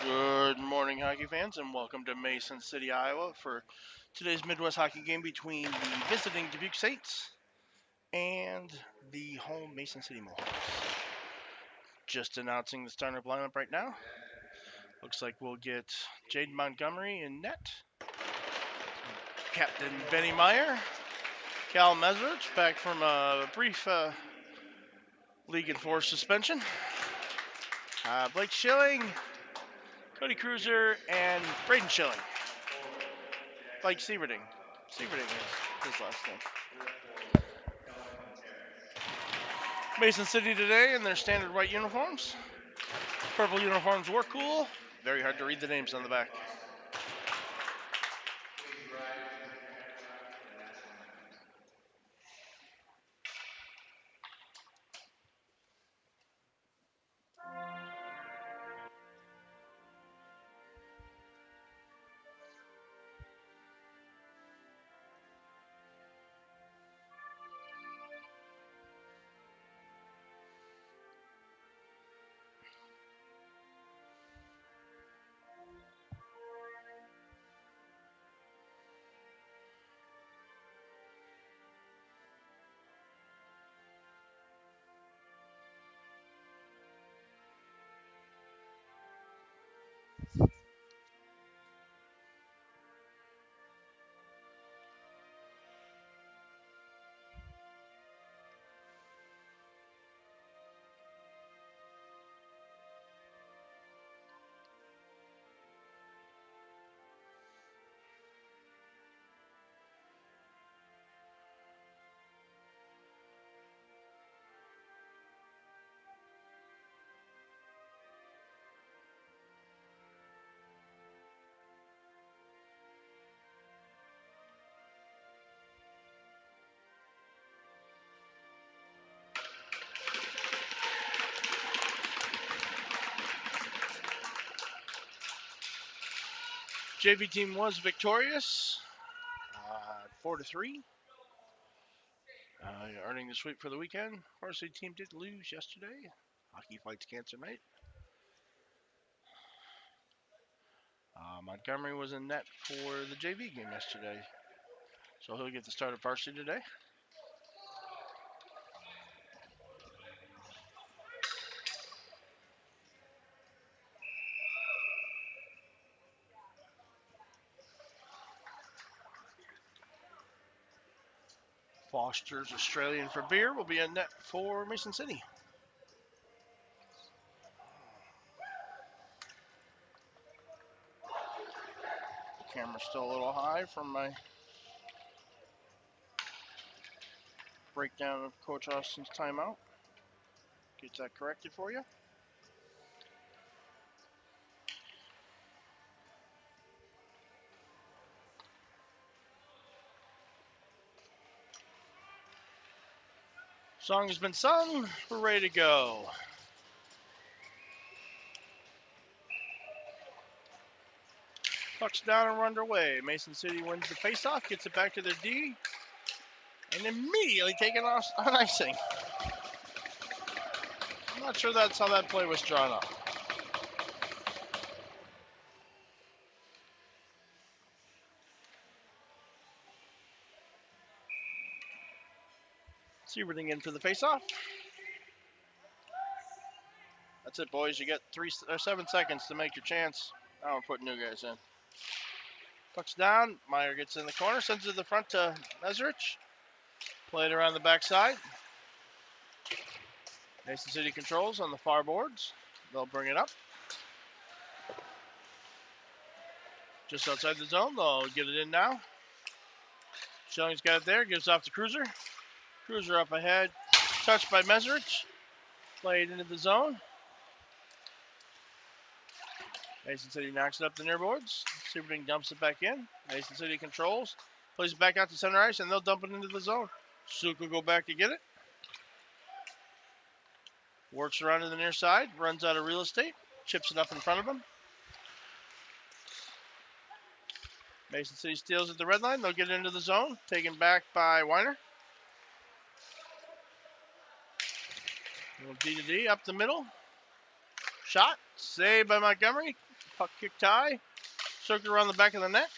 Good morning, hockey fans, and welcome to Mason City, Iowa for today's Midwest hockey game between the visiting Dubuque Saints and the home Mason City Mohawks. Just announcing the startup lineup right now. Looks like we'll get Jaden Montgomery in net, Captain Benny Meyer, Cal Mesrich back from a brief league enforced suspension, Blake Schilling, Cody Cruiser, and Braden Schilling. Like Sieverding. Sieverding is his last name. Mason City today in their standard white uniforms. Purple uniforms were cool. Very hard to read the names on the back. JV team was victorious, 4-3, earning the sweep for the weekend. Varsity team did lose yesterday. Hockey fights cancer night. Montgomery was in net for the JV game yesterday, so he'll get the start of varsity today. Foster's Australian for beer will be in net for Mason City. The camera's still a little high from my breakdown of Coach Austin's timeout. Get that corrected for you. Song has been sung. We're ready to go. Puck's down and we're underway. Mason City wins the faceoff, gets it back to their D, and immediately taken off on icing. I'm not sure that's how that play was drawn up. Sieverding in for the faceoff. That's it, boys. You got 7 seconds to make your chance. Now we're putting new guys in. Puck's down. Meyer gets in the corner, sends it to the front to Mesrich. Played around the backside. Mason City controls on the far boards. They'll bring it up. Just outside the zone. They'll get it in now. Schilling's got it there. Gives off to Cruiser. Cruiser up ahead. Touched by Mesrich. Played into the zone. Mason City knocks it up the near boards. Sieverding dumps it back in. Mason City controls. Plays it back out to center ice, and they'll dump it into the zone. Suk will go back to get it. Works around to the near side. Runs out of real estate. Chips it up in front of him. Mason City steals at the red line. They'll get it into the zone. Taken back by Weiner. Little D to D up the middle. Shot. Saved by Montgomery. Puck kick tie. Circle around the back of the net.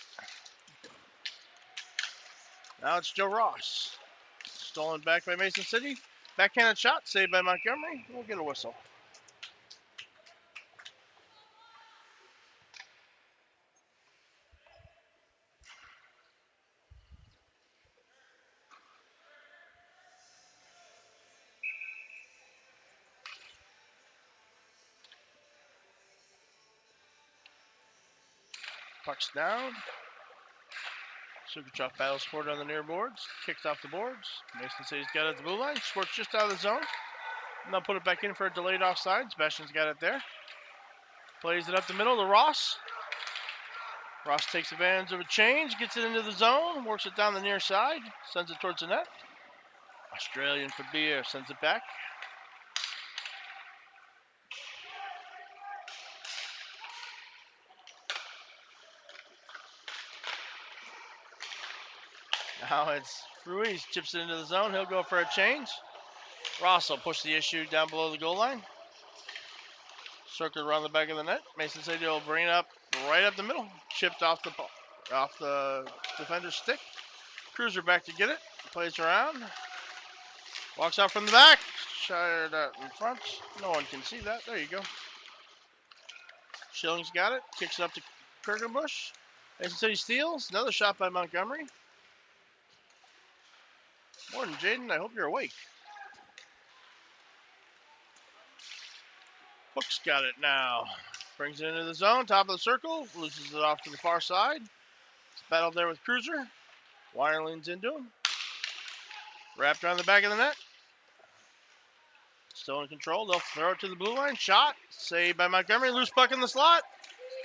Now it's Joe Ross. Stolen back by Mason City. Backhanded shot, saved by Montgomery. We'll get a whistle. Puck's down. Sukuchov battles for it on the near boards. Kicks off the boards. Mason City's got it at the blue line. Squirts just out of the zone. Now put it back in for a delayed offside. Sebastian's got it there. Plays it up the middle to Ross. Ross takes advantage of a change, gets it into the zone, works it down the near side, sends it towards the net. Australian for beer, sends it back. Now it's Ruiz, chips it into the zone. He'll go for a change. Ross will push the issue down below the goal line. Circle around the back of the net. Mason City will bring it up right up the middle. Chipped off the defender's stick. Cruiser back to get it. Plays around. Walks out from the back. Shired out in front. No one can see that. There you go. Schilling's got it. Kicks it up to Kirkenbush. Mason City steals. Another shot by Montgomery. Morning, Jaden. I hope you're awake. Hook's got it now. Brings it into the zone. Top of the circle. Loses it off to the far side. It's battled there with Cruiser. Wire leans into him. Wrapped around the back of the net. Still in control. They'll throw it to the blue line. Shot. Saved by Montgomery. Loose puck in the slot.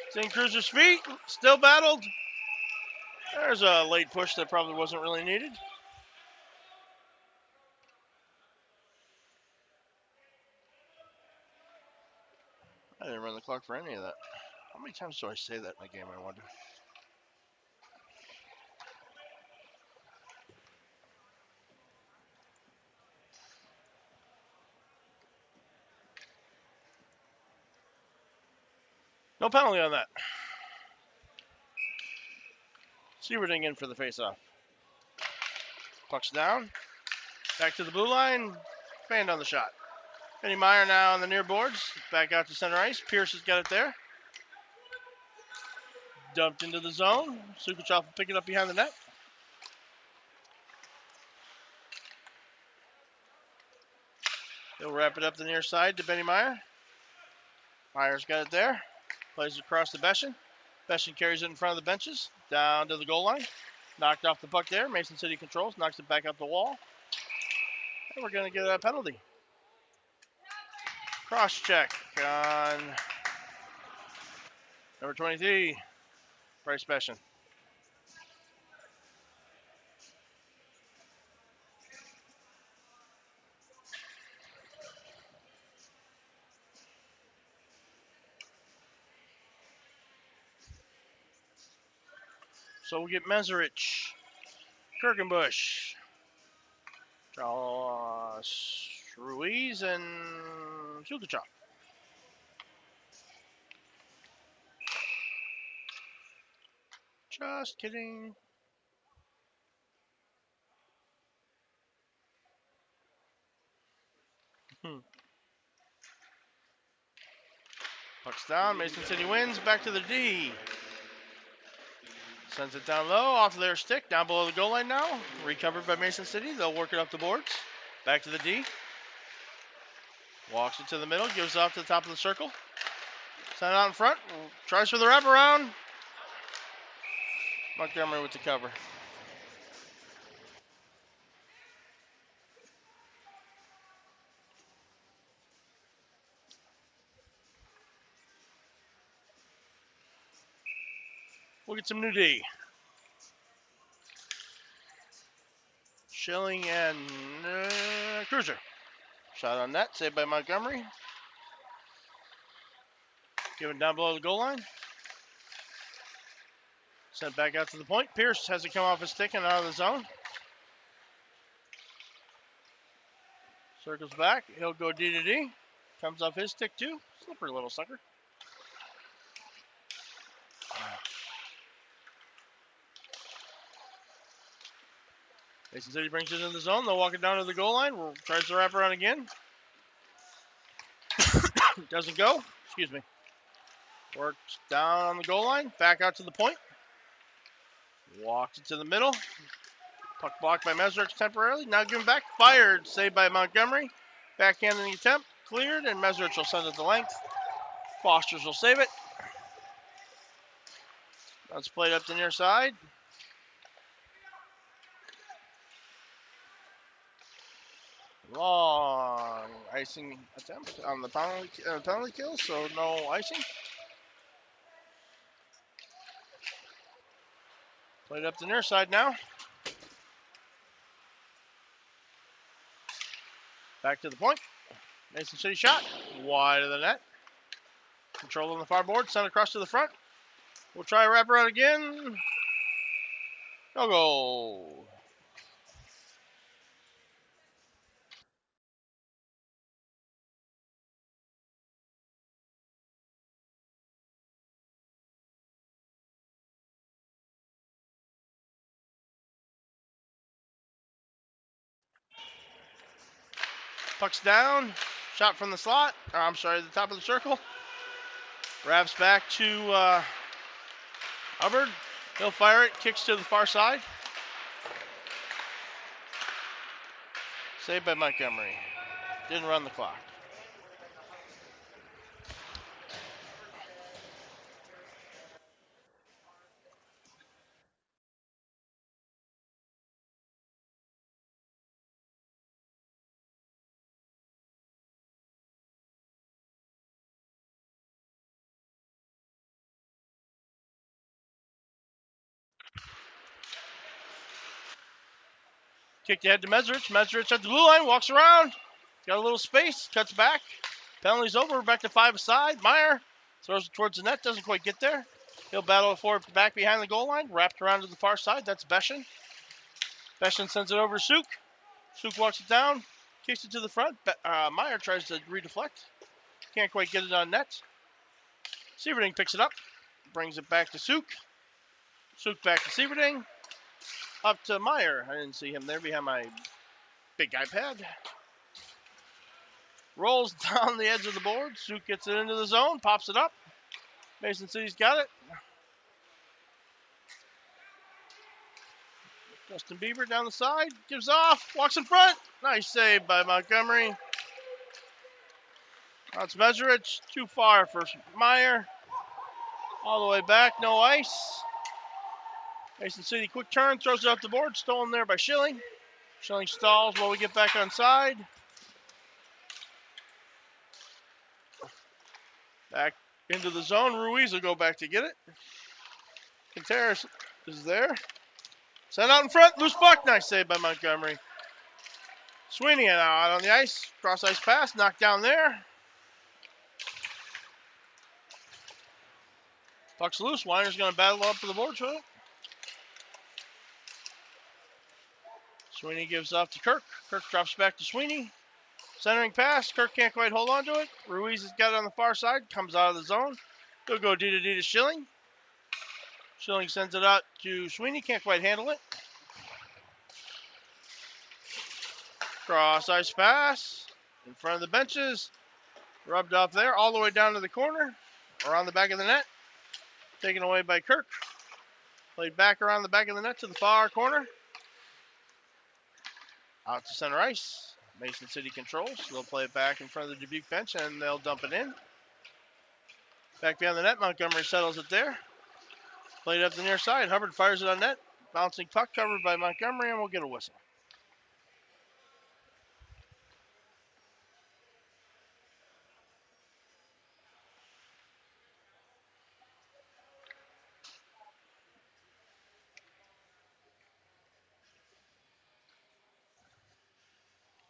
It's in Cruiser's feet. Still battled. There's a late push that probably wasn't really needed. I didn't run the clock for any of that. How many times do I say that in a game, I wonder? No penalty on that. Sieverding in for the faceoff. Puck's down. Back to the blue line. Fanned on the shot. Benny Meyer now on the near boards. Back out to center ice. Pierce has got it there. Dumped into the zone. Sukuchov will pick it up behind the net. He'll wrap it up the near side to Benny Meyer. Meyer's got it there. Plays it across to Beshin. Beshin carries it in front of the benches. Down to the goal line. Knocked off the puck there. Mason City controls. Knocks it back up the wall. And we're going to get a penalty. Cross check on number 23, Bryce Beshin. So we'll get Meserich, Kirkenbush, Josh Ruiz, and Sukuchov. Just kidding. Puck's down. Mason City wins. Back to the D. Sends it down low, off their stick, down below the goal line now. Recovered by Mason City. They'll work it up the boards. Back to the D. Walks it to the middle, gives off to the top of the circle. Send it out in front. Tries for the wraparound. Montgomery with the cover. We'll get some new D. Schilling and Cruiser. Shot on net, saved by Montgomery. Given down below the goal line. Sent back out to the point. Pierce has it come off his stick and out of the zone. Circles back. He'll go D to D. Comes off his stick too. Slippery little sucker. Mason City brings it in the zone. They'll walk it down to the goal line. Tries to wrap around again. Doesn't go. Excuse me. Works down on the goal line. Back out to the point. Walks it to the middle. Puck blocked by Mesrich temporarily. Now given back. Fired. Saved by Montgomery. Backhanding the attempt. Cleared. And Mesrich will send it the length. Foster's will save it. That's played up the near side. Long icing attempt on the penalty kill, so no icing. Played up the near side now. Back to the point. Mason City shot. Wide of the net. Control on the far board. Sent across to the front. We'll try a wraparound again. No goal. Puck's down. Shot from the slot. Or, I'm sorry, the top of the circle. Wraps back to Hubbard. He'll fire it. Kicks to the far side. Saved by Montgomery. Didn't run the clock. Kicked ahead to Mesrich. Mesrich at the blue line. Walks around. Got a little space. Cuts back. Penalty's over. Back to 5 aside. Meyer throws it towards the net. Doesn't quite get there. He'll battle it forward back behind the goal line. Wrapped around to the far side. That's Beshin. Beshin sends it over to Suk. Suk walks it down. Kicks it to the front. Meyer tries to redeflect. Can't quite get it on net. Sieverding picks it up. Brings it back to Suk. Suk back to Sieverding. Up to Meyer. I didn't see him there behind my big iPad. Rolls down the edge of the board. Suk gets it into the zone. Pops it up. Mason City's got it. Justin Bieber down the side. Gives off. Walks in front. Nice save by Montgomery. That's Mesrich. Too far for Meyer. All the way back. No ice. Mason City quick turn. Throws it up the board. Stolen there by Schilling. Schilling stalls while we get back on side. Back into the zone. Ruiz will go back to get it. Contreras is there. Sent out in front. Loose puck. Nice save by Montgomery. Sweeney out on the ice. Cross ice pass. Knocked down there. Puck's loose. Weiner's going to battle up to the board for it. Sweeney gives off to Kirk. Kirk drops back to Sweeney. Centering pass. Kirk can't quite hold on to it. Ruiz has got it on the far side. Comes out of the zone. He'll go D to Schilling. Schilling sends it out to Sweeney. Can't quite handle it. Cross ice pass. In front of the benches. Rubbed off there. All the way down to the corner. Around the back of the net. Taken away by Kirk. Played back around the back of the net to the far corner. Out to center ice. Mason City controls. They'll play it back in front of the Dubuque bench, and they'll dump it in. Back behind the net. Montgomery settles it there. Played up the near side. Hubbard fires it on net. Bouncing puck covered by Montgomery, and we'll get a whistle.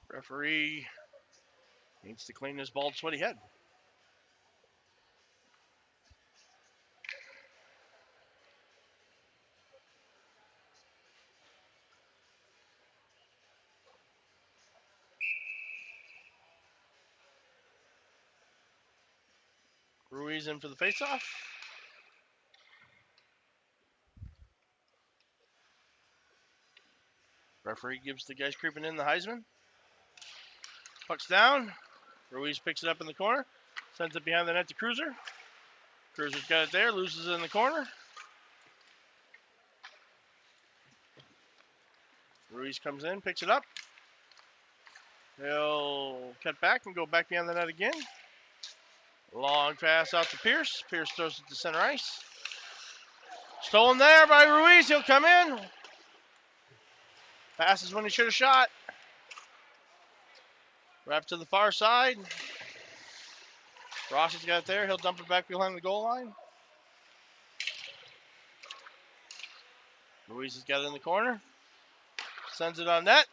Referee needs to clean his bald, sweaty head. Ruiz in for the faceoff. Referee gives the guys creeping in the Heisman. Puck's down. Ruiz picks it up in the corner. Sends it behind the net to Cruiser. Cruiser's got it there. Loses it in the corner. Ruiz comes in, picks it up. He'll cut back and go back behind the net again. Long pass out to Pierce. Pierce throws it to center ice. Stolen there by Ruiz. He'll come in. Passes when he should have shot. Wrapped to the far side. Ross has got it there. He'll dump it back behind the goal line. Ruiz has got it in the corner. Sends it on net.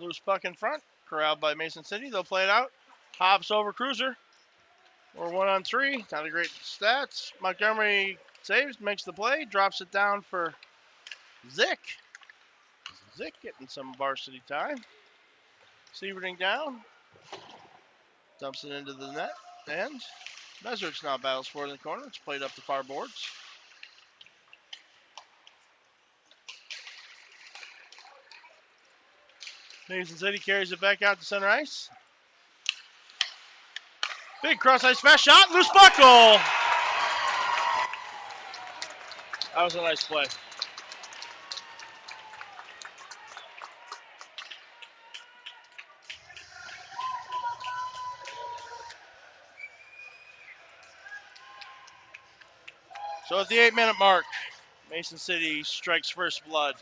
Loose puck in front. Corralled by Mason City. They'll play it out. Hops over Cruiser. We're 1-on-3. Not a great stats. Montgomery saves, makes the play, drops it down for Zick. Zick getting some varsity time. Sieverding down. Dumps it into the net. And Mesrich now battles for it in the corner. It's played up the far boards. Mason City carries it back out to center ice. Big cross ice smash shot. Loose puck goal. That was a nice play. So at the 8-minute mark, Mason City strikes first blood.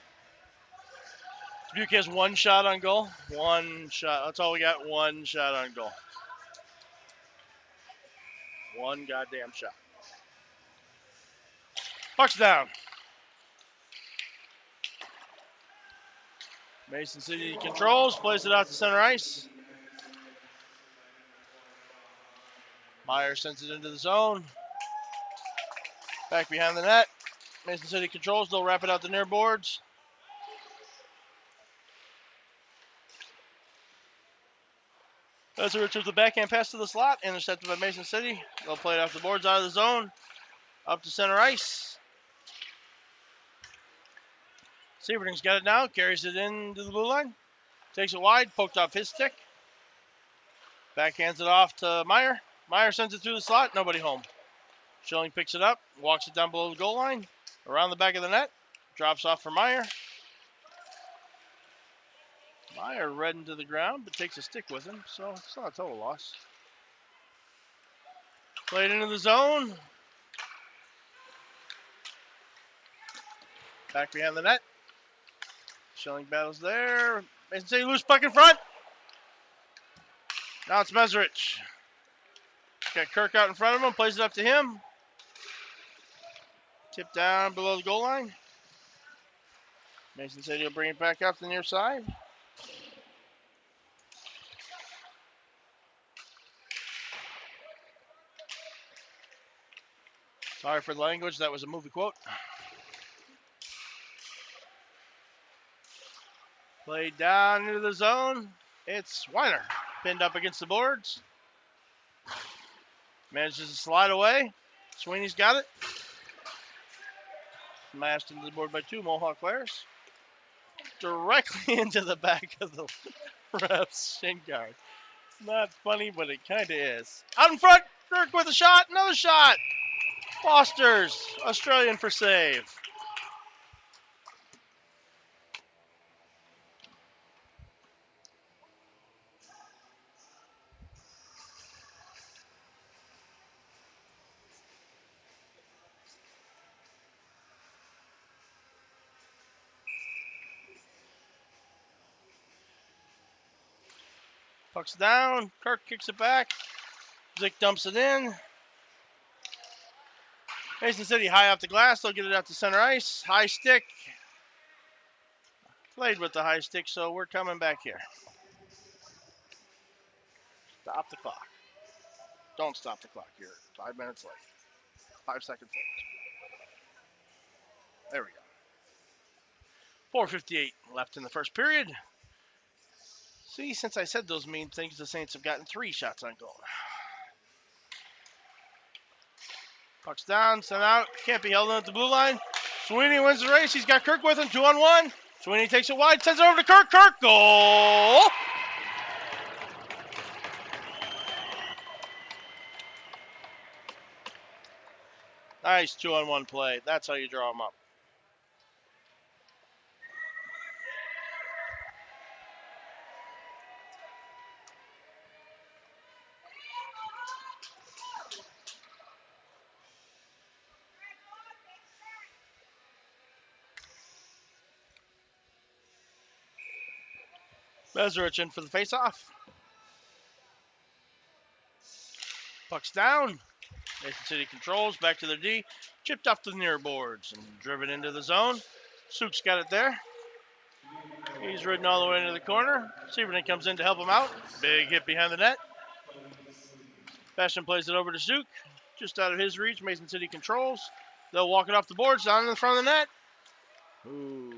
Dubuque has one shot on goal. One shot. That's all we got. One shot on goal. One goddamn shot. Puck's down. Mason City controls, plays it out to center ice. Meyer sends it into the zone. Back behind the net. Mason City controls, they'll wrap it out the near boards. That's a Richards, the backhand pass to the slot, intercepted by Mason City. They'll play it off the boards, out of the zone, up to center ice. Sieverding's got it now, carries it into the blue line. Takes it wide, poked off his stick. Backhands it off to Meyer. Meyer sends it through the slot, nobody home. Schilling picks it up, walks it down below the goal line, around the back of the net, drops off for Meyer. Meyer reddened to the ground, but takes a stick with him, so it's not a total loss. Played into the zone. Back behind the net. Schilling battles there. Mason City loose puck in front. Now it's Mesrich. Got Kirk out in front of him, plays it up to him. Tip down below the goal line. Mason City will bring it back up to the near side. Sorry for the language, that was a movie quote. Played down into the zone. It's Weiner, pinned up against the boards. Manages to slide away. Sweeney's got it. Smashed into the board by two Mohawk players. Directly into the back of the ref's shin guard. Not funny, but it kind of is. Out in front, Kirk with a shot, another shot. Foster's, Australian for save. Puck's down, Kirk kicks it back. Zick dumps it in. Mason City high off the glass, they'll get it out to center ice. High stick. Played with the high stick, so we're coming back here. Stop the clock. Don't stop the clock. You're 5 minutes late. 5 seconds late. There we go. 4:58 left in the first period. See, since I said those mean things, the Saints have gotten 3 shots on goal. Puck's down, sent out. Can't be held in at the blue line. Sweeney wins the race. He's got Kirk with him, 2-on-1. Sweeney takes it wide, sends it over to Kirk. Kirk, goal! Nice 2-on-1 play. That's how you draw them up. Bezerich in for the face-off. Puck's down. Mason City controls, back to their D. Chipped off the near boards and driven into the zone. Sook's got it there. He's ridden all the way into the corner. Severton comes in to help him out. Big hit behind the net. Bastion plays it over to Zook. Just out of his reach, Mason City controls. They'll walk it off the boards, down in the front of the net. Ooh.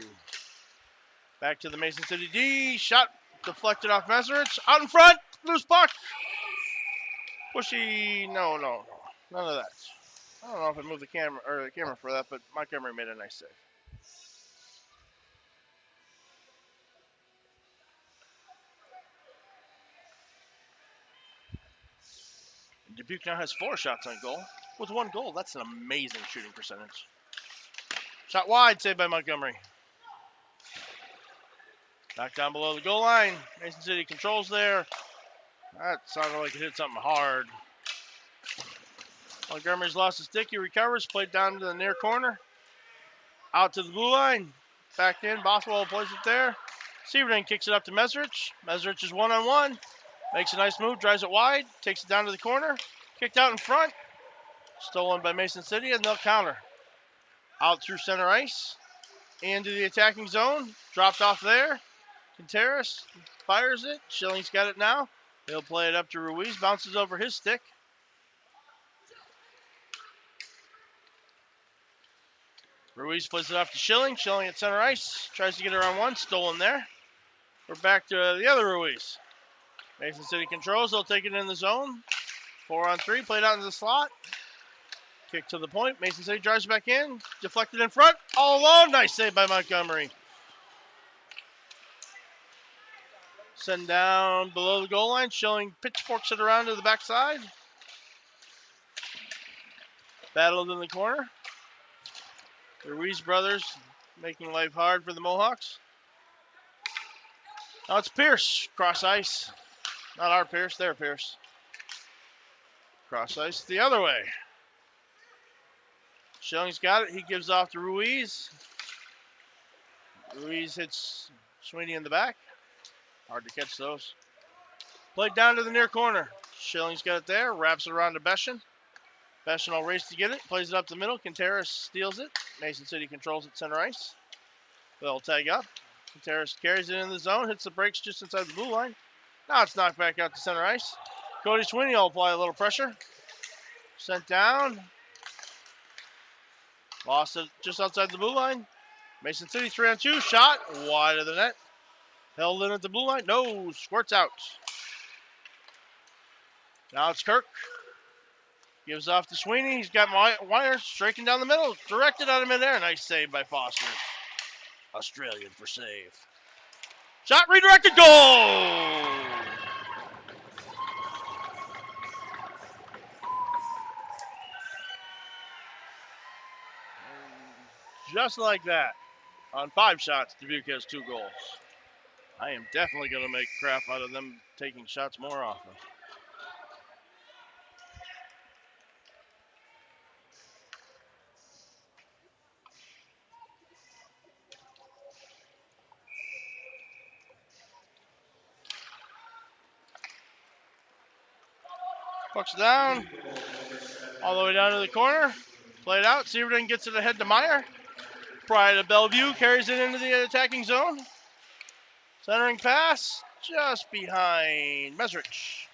Back to the Mason City D. Shot deflected off Messerich. Out in front. Loose puck. Pushy. No. None of that. I don't know if I moved the camera for that, but Montgomery made a nice save. Dubuque now has 4 shots on goal. With 1 goal, that's an amazing shooting percentage. Shot wide, saved by Montgomery. Back down below the goal line. Mason City controls there. That sounded like it hit something hard. Montgomery's lost his stick. He recovers. Played down to the near corner. Out to the blue line. Back in. Boswell plays it there. Severton kicks it up to Mesrich. Mesrich is 1-on-1. Makes a nice move. Drives it wide. Takes it down to the corner. Kicked out in front. Stolen by Mason City, and they'll counter. Out through center ice. Into the attacking zone. Dropped off there. Contreras fires it. Schilling's got it now. He'll play it up to Ruiz. Bounces over his stick. Ruiz plays it off to Schilling. Schilling at center ice. Tries to get it on one. Stolen there. We're back to the other Ruiz. Mason City controls. They'll take it in the zone. 4-on-3. Played out into the slot. Kick to the point. Mason City drives back in. Deflected in front. All alone. Nice save by Montgomery. Send down below the goal line. Schilling pitchforks it around to the backside. Battled in the corner. The Ruiz brothers making life hard for the Mohawks. Now it's Pierce. Cross ice. Not our Pierce, their Pierce. Cross ice the other way. Schilling's got it. He gives off to Ruiz. Ruiz hits Sweeney in the back. Hard to catch those. Played down to the near corner. Schilling's got it there. Wraps it around to Beshin. Beshin will race to get it. Plays it up the middle. Contreras steals it. Mason City controls it center ice. They'll tag up. Contreras carries it in the zone. Hits the brakes just inside the blue line. Now it's knocked back out to center ice. Cody Sweeney will apply a little pressure. Sent down. Lost it just outside the blue line. Mason City 3-on-2. Shot wide of the net. Held in at the blue line. No. Squirts out. Now it's Kirk. Gives off to Sweeney. He's got Wire striking down the middle. Directed out of midair. Nice save by Foster. Australian for save. Shot redirected. Goal! Just like that. On 5 shots, Dubuque has 2 goals. I am definitely going to make crap out of them taking shots more often. Puck's down. All the way down to the corner. Played out. Severton gets it ahead to Meyer. Prior to Bellevue. Carries it into the attacking zone. Centering pass. Just behind Mesrich.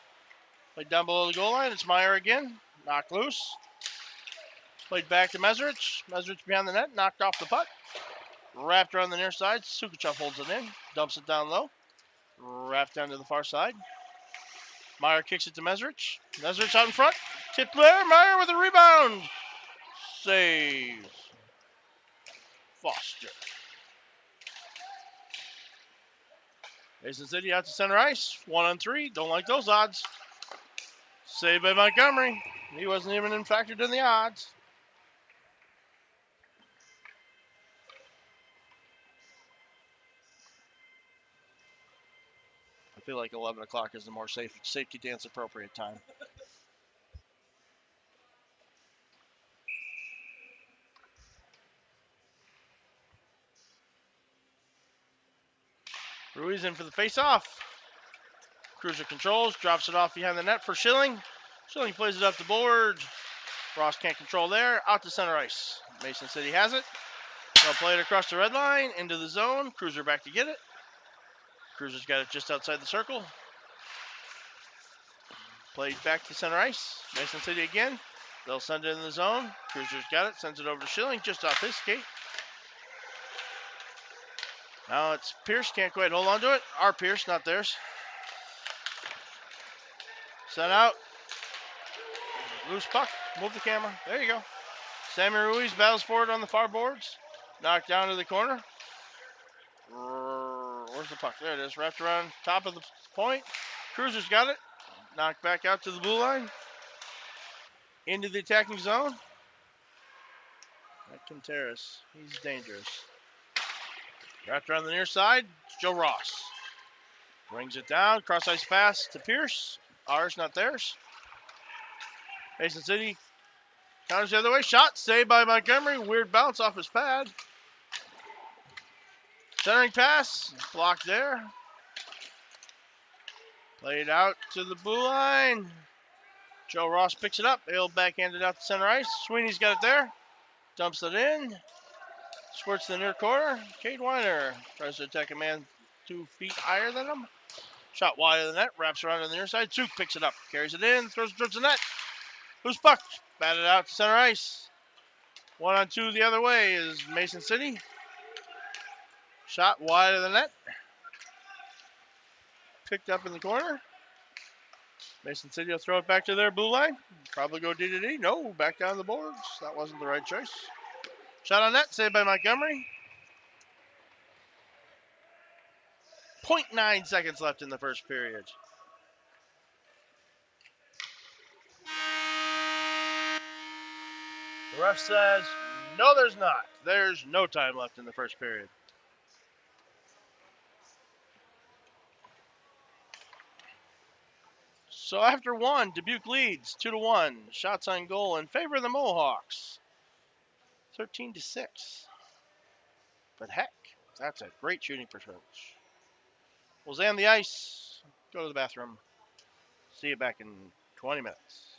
Played down below the goal line. It's Meyer again. Knocked loose. Played back to Mesrich. Mesrich behind the net. Knocked off the puck. Wrapped around the near side. Sukuchov holds it in. Dumps it down low. Wrapped down to the far side. Meyer kicks it to Mesrich. Mesrich out in front. Tipped there. Meyer with a rebound. Saves. Foster. Mason City out to center ice. 1-on-3. Don't like those odds. Saved by Montgomery. He wasn't even factored in the odds. I feel like 11 o'clock is the more safety dance appropriate time. Ruiz in for the face-off. Cruiser controls, drops it off behind the net for Schilling. Schilling plays it up the board. Ross can't control there. Out to center ice. Mason City has it. They'll play it across the red line, into the zone. Cruiser back to get it. Cruiser's got it just outside the circle. Played back to center ice. Mason City again. They'll send it in the zone. Cruiser's got it. Sends it over to Schilling just off his skate. Now it's Pierce. Can't quite hold on to it. Our Pierce, not theirs. Sent out. Loose puck. Move the camera. There you go. Sammy Ruiz battles for it on the far boards. Knocked down to the corner. Where's the puck? There it is. Wrapped around top of the point. Cruiser's got it. Knocked back out to the blue line. Into the attacking zone. That Contreras. He's dangerous. Wrapped around the near side. Joe Ross. Brings it down. Cross ice pass to Pierce. Ours, not theirs. Mason City counters the other way. Shot saved by Montgomery. Weird bounce off his pad. Centering pass. Blocked there. Played out to the blue line. Joe Ross picks it up. He'll backhand it out to center ice. Sweeney's got it there. Dumps it in. Squirts to the near corner. Cade Weiner tries to attack a man 2 feet higher than him. Shot wide of the net. Wraps around on the near side. Zook picks it up. Carries it in. Throws it towards the net. Loose puck. Batted out to center ice. 1-on-2 the other way is Mason City. Shot wide of the net. Picked up in the corner. Mason City will throw it back to their blue line. Probably go D-to-D. No, back down the boards. That wasn't the right choice. Shot on net, saved by Montgomery. 0.9 seconds left in the first period. The ref says, no, there's not. There's no time left in the first period. So after one, Dubuque leads 2-1. Shots on goal in favor of the Mohawks. 13-6. But heck, that's a great shooting percentage. We'll stay on the ice. Go to the bathroom. See you back in 20 minutes.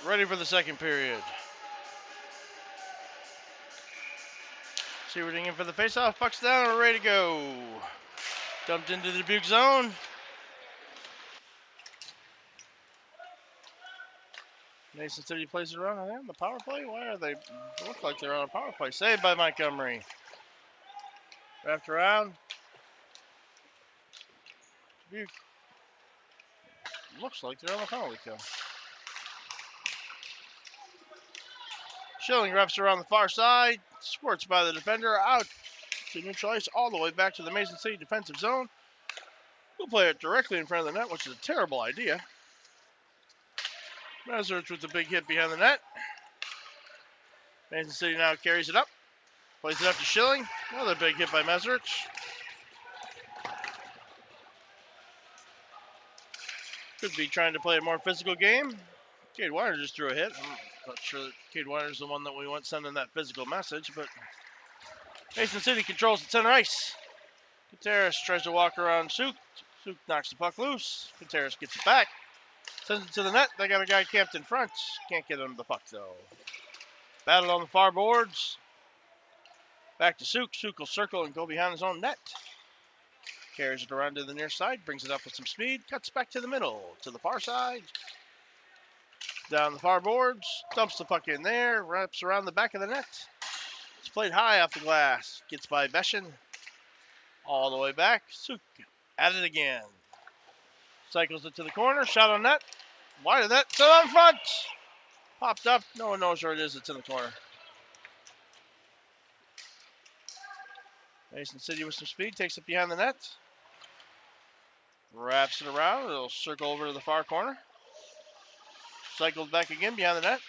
Ready for the second period. See, we're in for the face-off. Puck's down. We're ready to go. Dumped into the Dubuque zone. Mason City plays it around. Are they on the power play? Why are they? Look like they're on a power play. Saved by Montgomery. Wrapped around. Dubuque. Looks like they're on the penalty kill. Schilling wraps around the far side. Squirts by the defender. Out to neutral ice. All the way back to the Mason City defensive zone. We'll play it directly in front of the net, which is a terrible idea. Messerich with the big hit behind the net. Mason City now carries it up. Plays it up to Schilling. Another big hit by Messerich. Could be trying to play a more physical game. Cade Weiner just threw a hit. I'm not sure that Cade Weiner's the one that we want sending that physical message, but Mason City controls the center ice. Gutierrez tries to walk around Suk. Suk knocks the puck loose. Gutierrez gets it back. Sends it to the net. They got a guy camped in front. Can't get him the puck, though. Battle on the far boards. Back to Suk. Suk will circle and go behind his own net. Carries it around to the near side. Brings it up with some speed. Cuts back to the middle. To the far side. Down the far boards. Dumps the puck in there. Wraps around the back of the net. It's played high off the glass. Gets by Beshin. All the way back. Suk at it again. Cycles it to the corner. Shot on net. Wide of that. Set on front. Popped up. No one knows where it is. It's in the corner. Mason City with some speed. Takes it behind the net. Wraps it around. It'll circle over to the far corner. Cycled back again behind the net.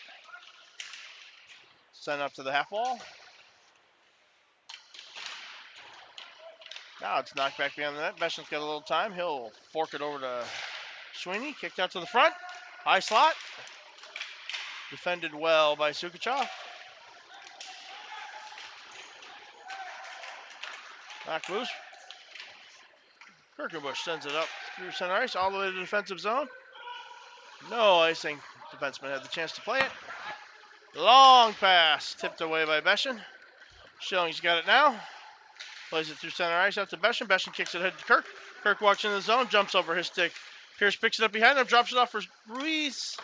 Sent up to the half wall. Now it's knocked back behind the net. Beshin's got a little time. He'll fork it over to Sweeney. Kicked out to the front. High slot. Defended well by Sukichov. Knocked loose. Kirkenbush sends it up through center ice all the way to the defensive zone. No icing. Defenseman had the chance to play it. Long pass. Tipped away by Beshin. Schilling's got it now. Plays it through center ice out to Beshin. Beshin kicks it ahead to Kirk. Kirk walks into the zone. Jumps over his stick. Pierce picks it up behind him. Drops it off for Ruiz.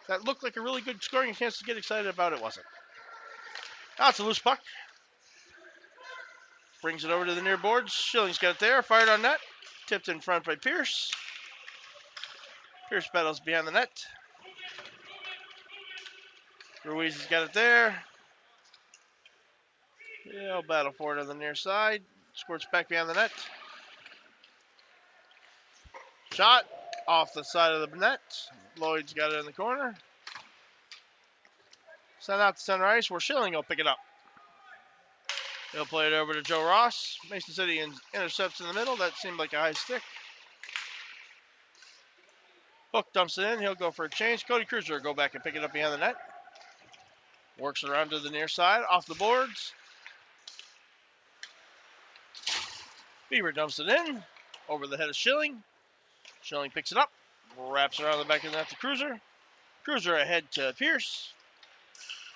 That looked like a really good scoring chance to get excited about. It wasn't. Now it's a loose puck. Brings it over to the near boards. Schilling's got it there. Fired on net. Tipped in front by Pierce. Pierce battles behind the net. Ruiz has got it there. He'll battle for it on the near side. Squirts back behind the net. Shot off the side of the net. Lloyd's got it in the corner. Send out to center ice where Schilling will pick it up. He'll play it over to Joe Ross. Mason City intercepts in the middle. That seemed like a high stick. Hook dumps it in. He'll go for a change. Cody Cruiser will go back and pick it up behind the net. Works it around to the near side. Off the boards. Bieber dumps it in. Over the head of Schilling. Schilling picks it up. Wraps around the back of the net to Cruiser. Cruiser ahead to Pierce.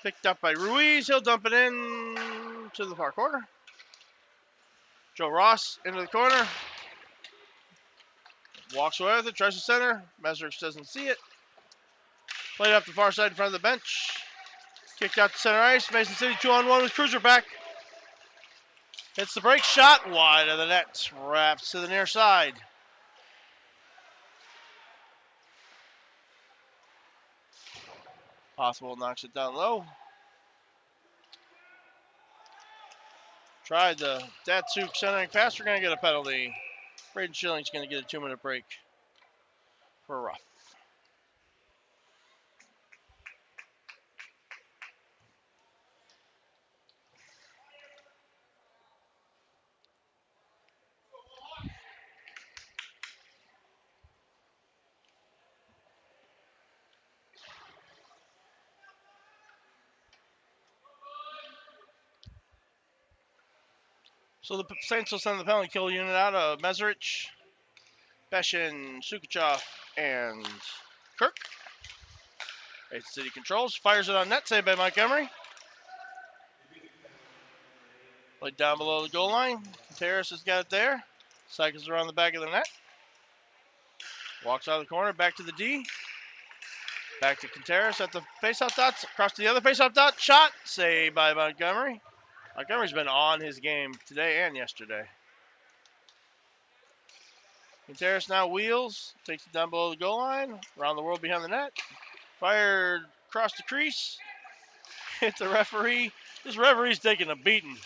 Picked up by Ruiz. He'll dump it in to the far corner. Joe Ross into the corner. Walks away with it. Tries to center. Mesrich doesn't see it. Played up the far side in front of the bench. Kicked out to center ice. Mason City 2-on-1 with Cruiser back. Hits the break. Shot wide of the net. Wraps to the near side. Possible knocks it down low. Tried the Datsuk centering pass. We're going to get a penalty. Braden Schilling's going to get a 2-minute break for a rough. So the Saints will send the penalty kill unit out of Mesrich, Beshin, Sukichov, and Kirk. Mason City controls, fires it on net, saved by Montgomery. Played down below the goal line. Terrace has got it there. Cycles around the back of the net. Walks out of the corner, back to the D. Back to Contreras at the faceoff dots. Across to the other faceoff dot. Shot. Saved by Montgomery. Montgomery's been on his game today and yesterday. Contreras now wheels. Takes it down below the goal line. Around the world behind the net. Fired across the crease. Hit the referee. This referee's taking a beating.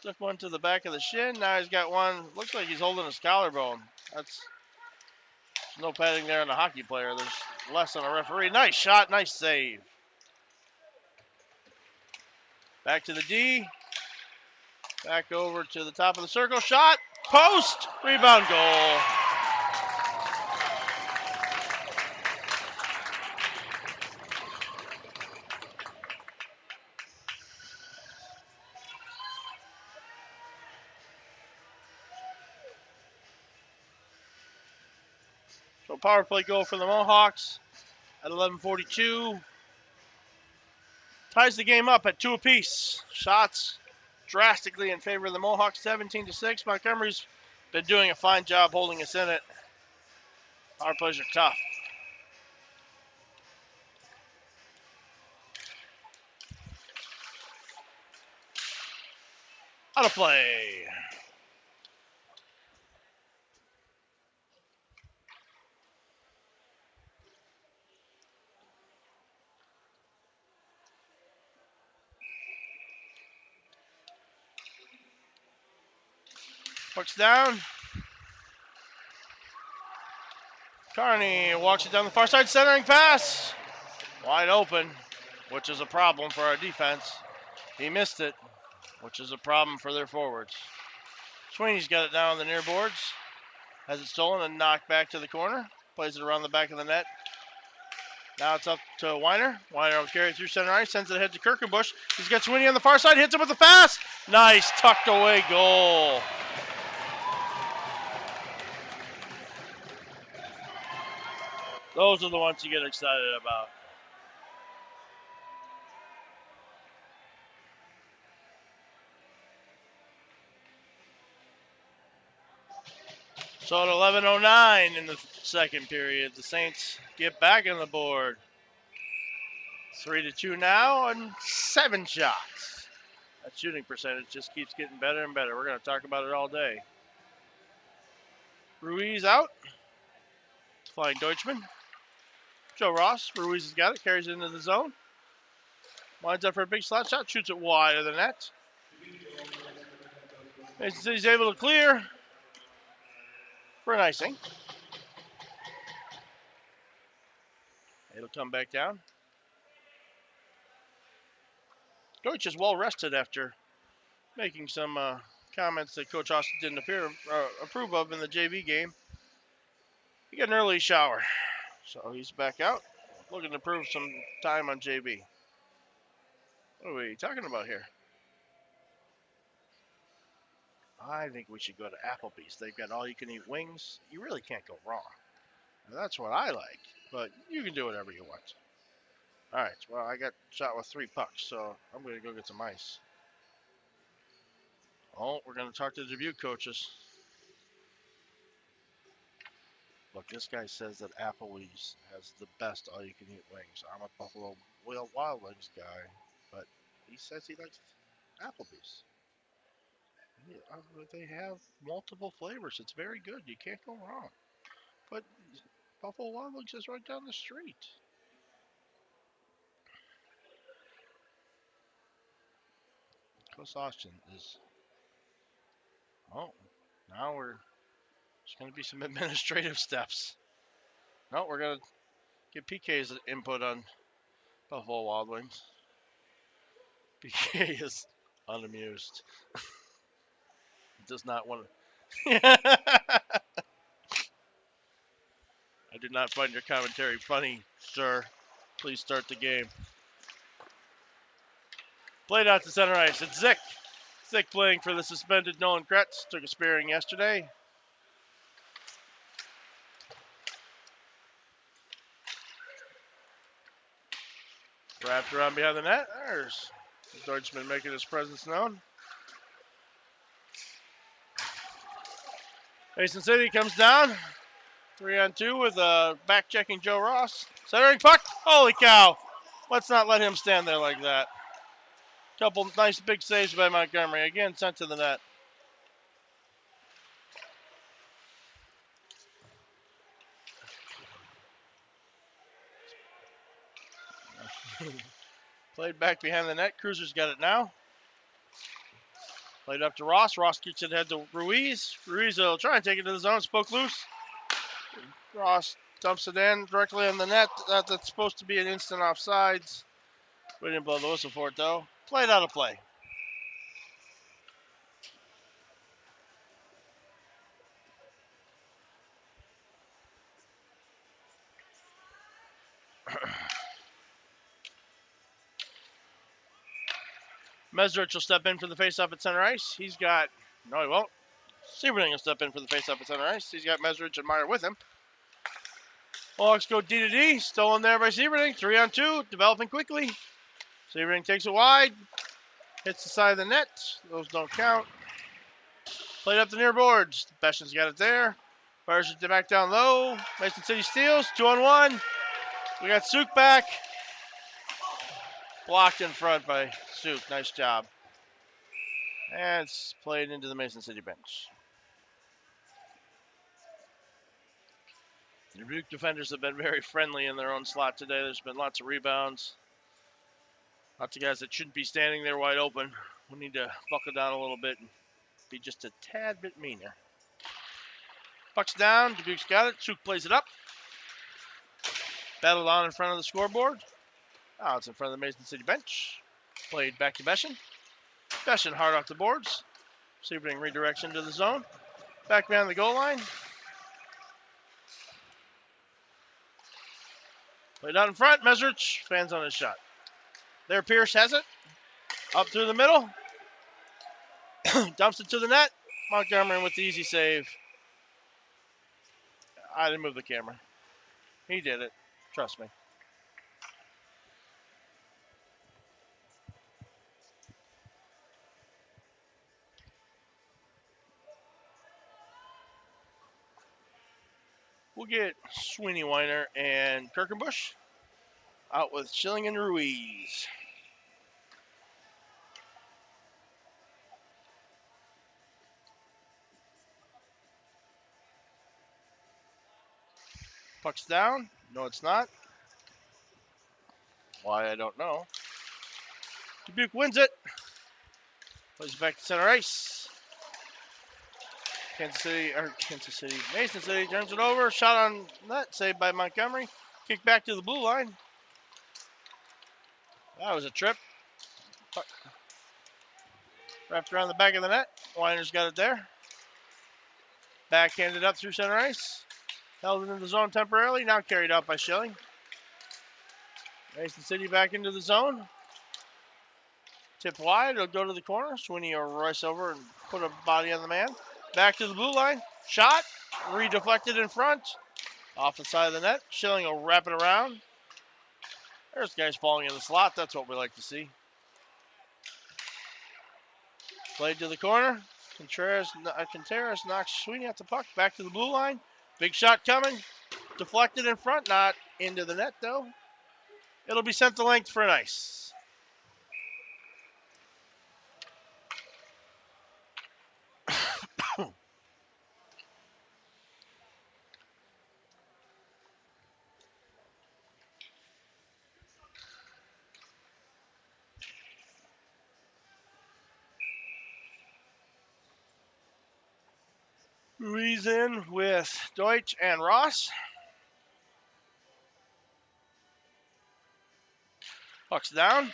Took one to the back of the shin. Now he's got one. Looks like he's holding his collarbone. That's no padding there on a hockey player. There's less on a referee. Nice shot. Nice save. Back to the D. Back over to the top of the circle. Shot. Post. Rebound goal. So power play goal for the Mohawks at 11:42. Ties the game up at 2 apiece. Shots drastically in favor of the Mohawks, 17-6. Montgomery's been doing a fine job holding us in it. Power plays are tough. Out of play. Puck's down. Carney walks it down the far side, centering pass. Wide open, which is a problem for our defense. He missed it, which is a problem for their forwards. Sweeney's got it down on the near boards. Has it stolen and knocked back to the corner. Plays it around the back of the net. Now it's up to Weiner. Weiner will carry it through center ice, sends it ahead to Kirkenbush. He's got Sweeney on the far side, hits him with the pass. Nice tucked away goal. Those are the ones you get excited about. So at 11:09 in the second period, the Saints get back on the board. 3-2 now and 7 shots. That shooting percentage just keeps getting better and better. We're going to talk about it all day. Ruiz out. Flying Deutschman. Joe Ross. Ruiz has got it. Carries it into the zone. Lines up for a big slot shot. Shoots it wide of the net. He's able to clear for an icing. It'll come back down. Deutsch is well rested after making some comments that Coach Austin didn't approve of in the JV game. He got an early shower, so he's back out, looking to prove some time on JV. What are we talking about here? I think we should go to Applebee's. They've got all-you-can-eat wings. You really can't go wrong. Now, that's what I like, but you can do whatever you want. All right, well, I got shot with 3 pucks, so I'm going to go get some ice. Oh, we're going to talk to the Dubuque coaches. Look, this guy says that Applebee's has the best all-you-can-eat wings. I'm a Buffalo Wild Wings guy, but he says he likes Applebee's. Yeah, they have multiple flavors. It's very good. You can't go wrong. But Buffalo Wild Wings is right down the street. Coach Austin is. Oh, now there's going to be some administrative steps. No, we're going to get PK's input on Buffalo Wild Wings. PK is unamused. He does not want to. I did not find your commentary funny, sir. Please start the game. Played out to center ice. It's Zick. Zick playing for the suspended Nolan Kretz. Took a spearing yesterday. Wrapped around behind the net. There's Deutschman making his presence known. Mason City comes down. 3-on-2 with back-checking Joe Ross. Centering puck. Holy cow. Let's not let him stand there like that. Couple nice big saves by Montgomery. Again, sent to the net. Played back behind the net. Cruiser's got it now. Played up to Ross. Ross kicks it ahead to Ruiz. Ruiz will try and take it to the zone. Spoke loose. Ross dumps it in directly on the net. That's supposed to be an instant offsides. We didn't blow the whistle for it, though. Played out of play. Mesrich will step in for the faceoff at center ice. He's got... No, he won't. Sebring will step in for the faceoff at center ice. He's got Mesrich and Meyer with him. Hawks go D to D. Stolen there by Sebring. 3-on-2. Developing quickly. Sebring takes it wide. Hits the side of the net. Those don't count. Played up the near boards. Beshin's got it there. Fires it back down low. Mason City steals. 2-on-1. We got Suk back. Blocked in front by Suk. Nice job. And it's played into the Mason City bench. The Dubuque defenders have been very friendly in their own slot today. There's been lots of rebounds. Lots of guys that shouldn't be standing there wide open. We need to buckle down a little bit and be just a tad bit meaner. Puck's down. Dubuque's got it. Suk plays it up. Battled on in front of the scoreboard. Oh, it's in front of the Mason City bench. Played back to Beshin. Beshin hard off the boards. Sebring redirection to the zone. Back behind the goal line. Played out in front. Mesrich fans on his shot. There, Pierce has it. Up through the middle. Dumps it to the net. Montgomery with the easy save. I didn't move the camera. He did it. Trust me. We'll get Sweeney Weiner and Kirkenbush out with Schilling and Ruiz. Puck's down. No, it's not. Why, I don't know. Dubuque wins it. Plays it back to center ice. Kansas City, Mason City turns it over. Shot on net, saved by Montgomery. Kick back to the blue line. That was a trip. Wrapped around the back of the net. Weiner's got it there. Backhanded up through center ice. Held it in the zone temporarily. Now carried out by Schilling. Mason City back into the zone. Tip wide. It'll go to the corner. Sweeney will race over and put a body on the man. Back to the blue line. Shot. Redeflected in front. Off the side of the net. Schilling will wrap it around. There's guys falling in the slot. That's what we like to see. Played to the corner. Contreras knocks Sweeney at the puck. Back to the blue line. Big shot coming. Deflected in front. Not into the net, though. It'll be sent to length for an ice. Ruiz in with Deutsch and Ross. Puck's down.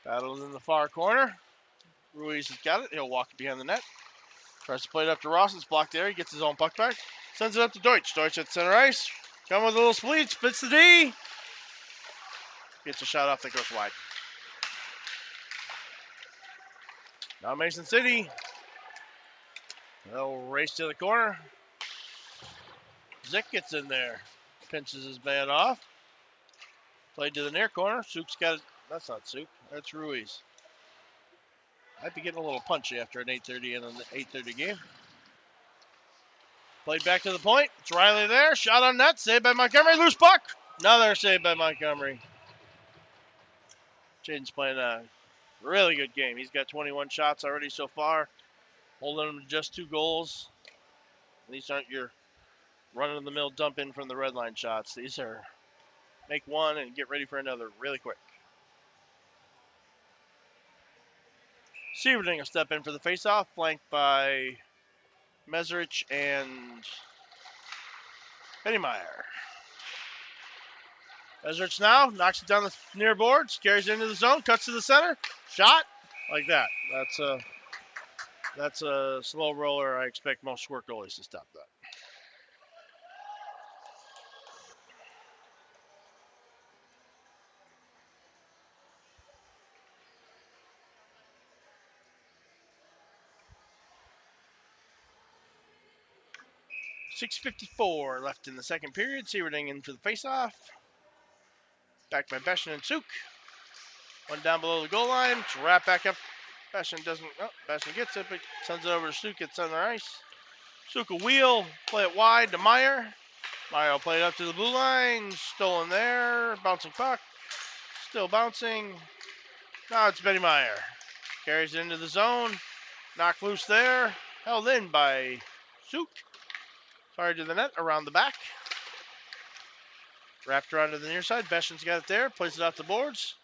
Battles in the far corner. Ruiz has got it. He'll walk it behind the net. Tries to play it up to Ross. It's blocked there. He gets his own puck back. Sends it up to Deutsch. Deutsch at center ice. Come with a little spleet. Spits the D. Gets a shot off that goes wide. Now Mason City. They'll race to the corner. Zick gets in there. Pinches his man off. Played to the near corner. Souk's got it. That's not Souk. That's Ruiz. Might be getting a little punchy after an 8:30 and an 8:30 game. Played back to the point. It's Riley there. Shot on net. Saved by Montgomery. Loose puck. Another save by Montgomery. Jaden's playing a really good game. He's got 21 shots already so far, holding him to just 2 goals. These aren't your run-of-the-mill dump in from the red line shots. These are make one and get ready for another really quick. Sieverding will step in for the faceoff, flanked by Meserich and Pennymeyer. Meserich now knocks it down the near boards, carries it into the zone, cuts to the center, shot like that. That's a slow roller. I expect most squirt goalies to stop that. .654 left in the second period. Sieverding in for the faceoff. Back by Beshin and Souk. One down below the goal line. It's wrap back up. Beshin doesn't. Oh, Beshin gets it, but sends it over to Souk at center ice. Souk will wheel, play it wide to Meyer. Meyer will play it up to the blue line. Stolen there. Bouncing puck. Still bouncing. Now it's Benny Meyer. Carries it into the zone. Knocked loose there. Held in by Souk. Sorry to the net around the back. Wrapped around to the near side. Beshin's got it there. Plays it off the boards.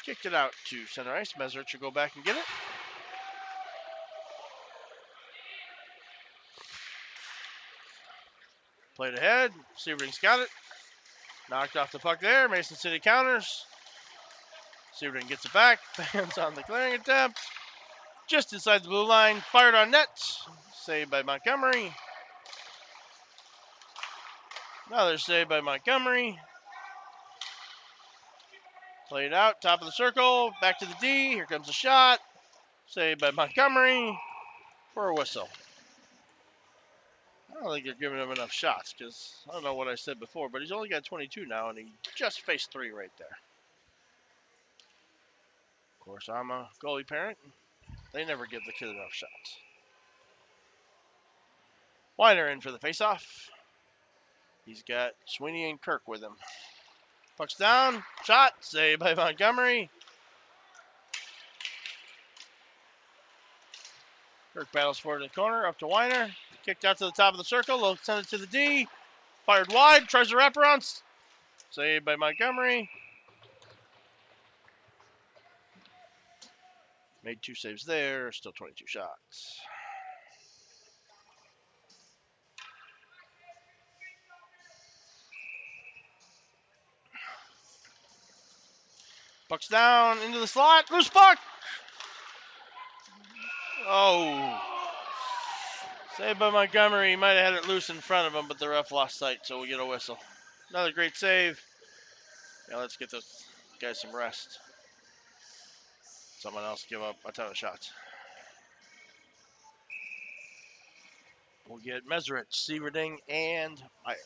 Kicked it out to center ice. Meserich will go back and get it. Played ahead. Sieverding's got it. Knocked off the puck there. Mason City counters. Sieverding gets it back. Fans on the clearing attempt. Just inside the blue line. Fired on net. Saved by Montgomery. Another save by Montgomery. Played out. Top of the circle. Back to the D. Here comes a shot. Saved by Montgomery. For a whistle. I don't think they're giving him enough shots because I don't know what I said before, but he's only got 22 now, and he just faced 3 right there. Of course, I'm a goalie parent. They never give the kid enough shots. Weiner in for the faceoff. He's got Sweeney and Kirk with him. Puck's down. Shot. Saved by Montgomery. Kirk battles for it in the corner. Up to Weiner. Kicked out to the top of the circle. They'll send it to the D. Fired wide. Tries to wrap around. Saved by Montgomery. Made 2 saves there. Still 22 shots. Puck's down into the slot. Loose puck. Oh. Saved by Montgomery. He might have had it loose in front of him, but the ref lost sight, so we get a whistle. Another great save. Yeah, let's get those guys some rest. Someone else give up a ton of shots. We'll get Meserich, Sieverding, and Meyer.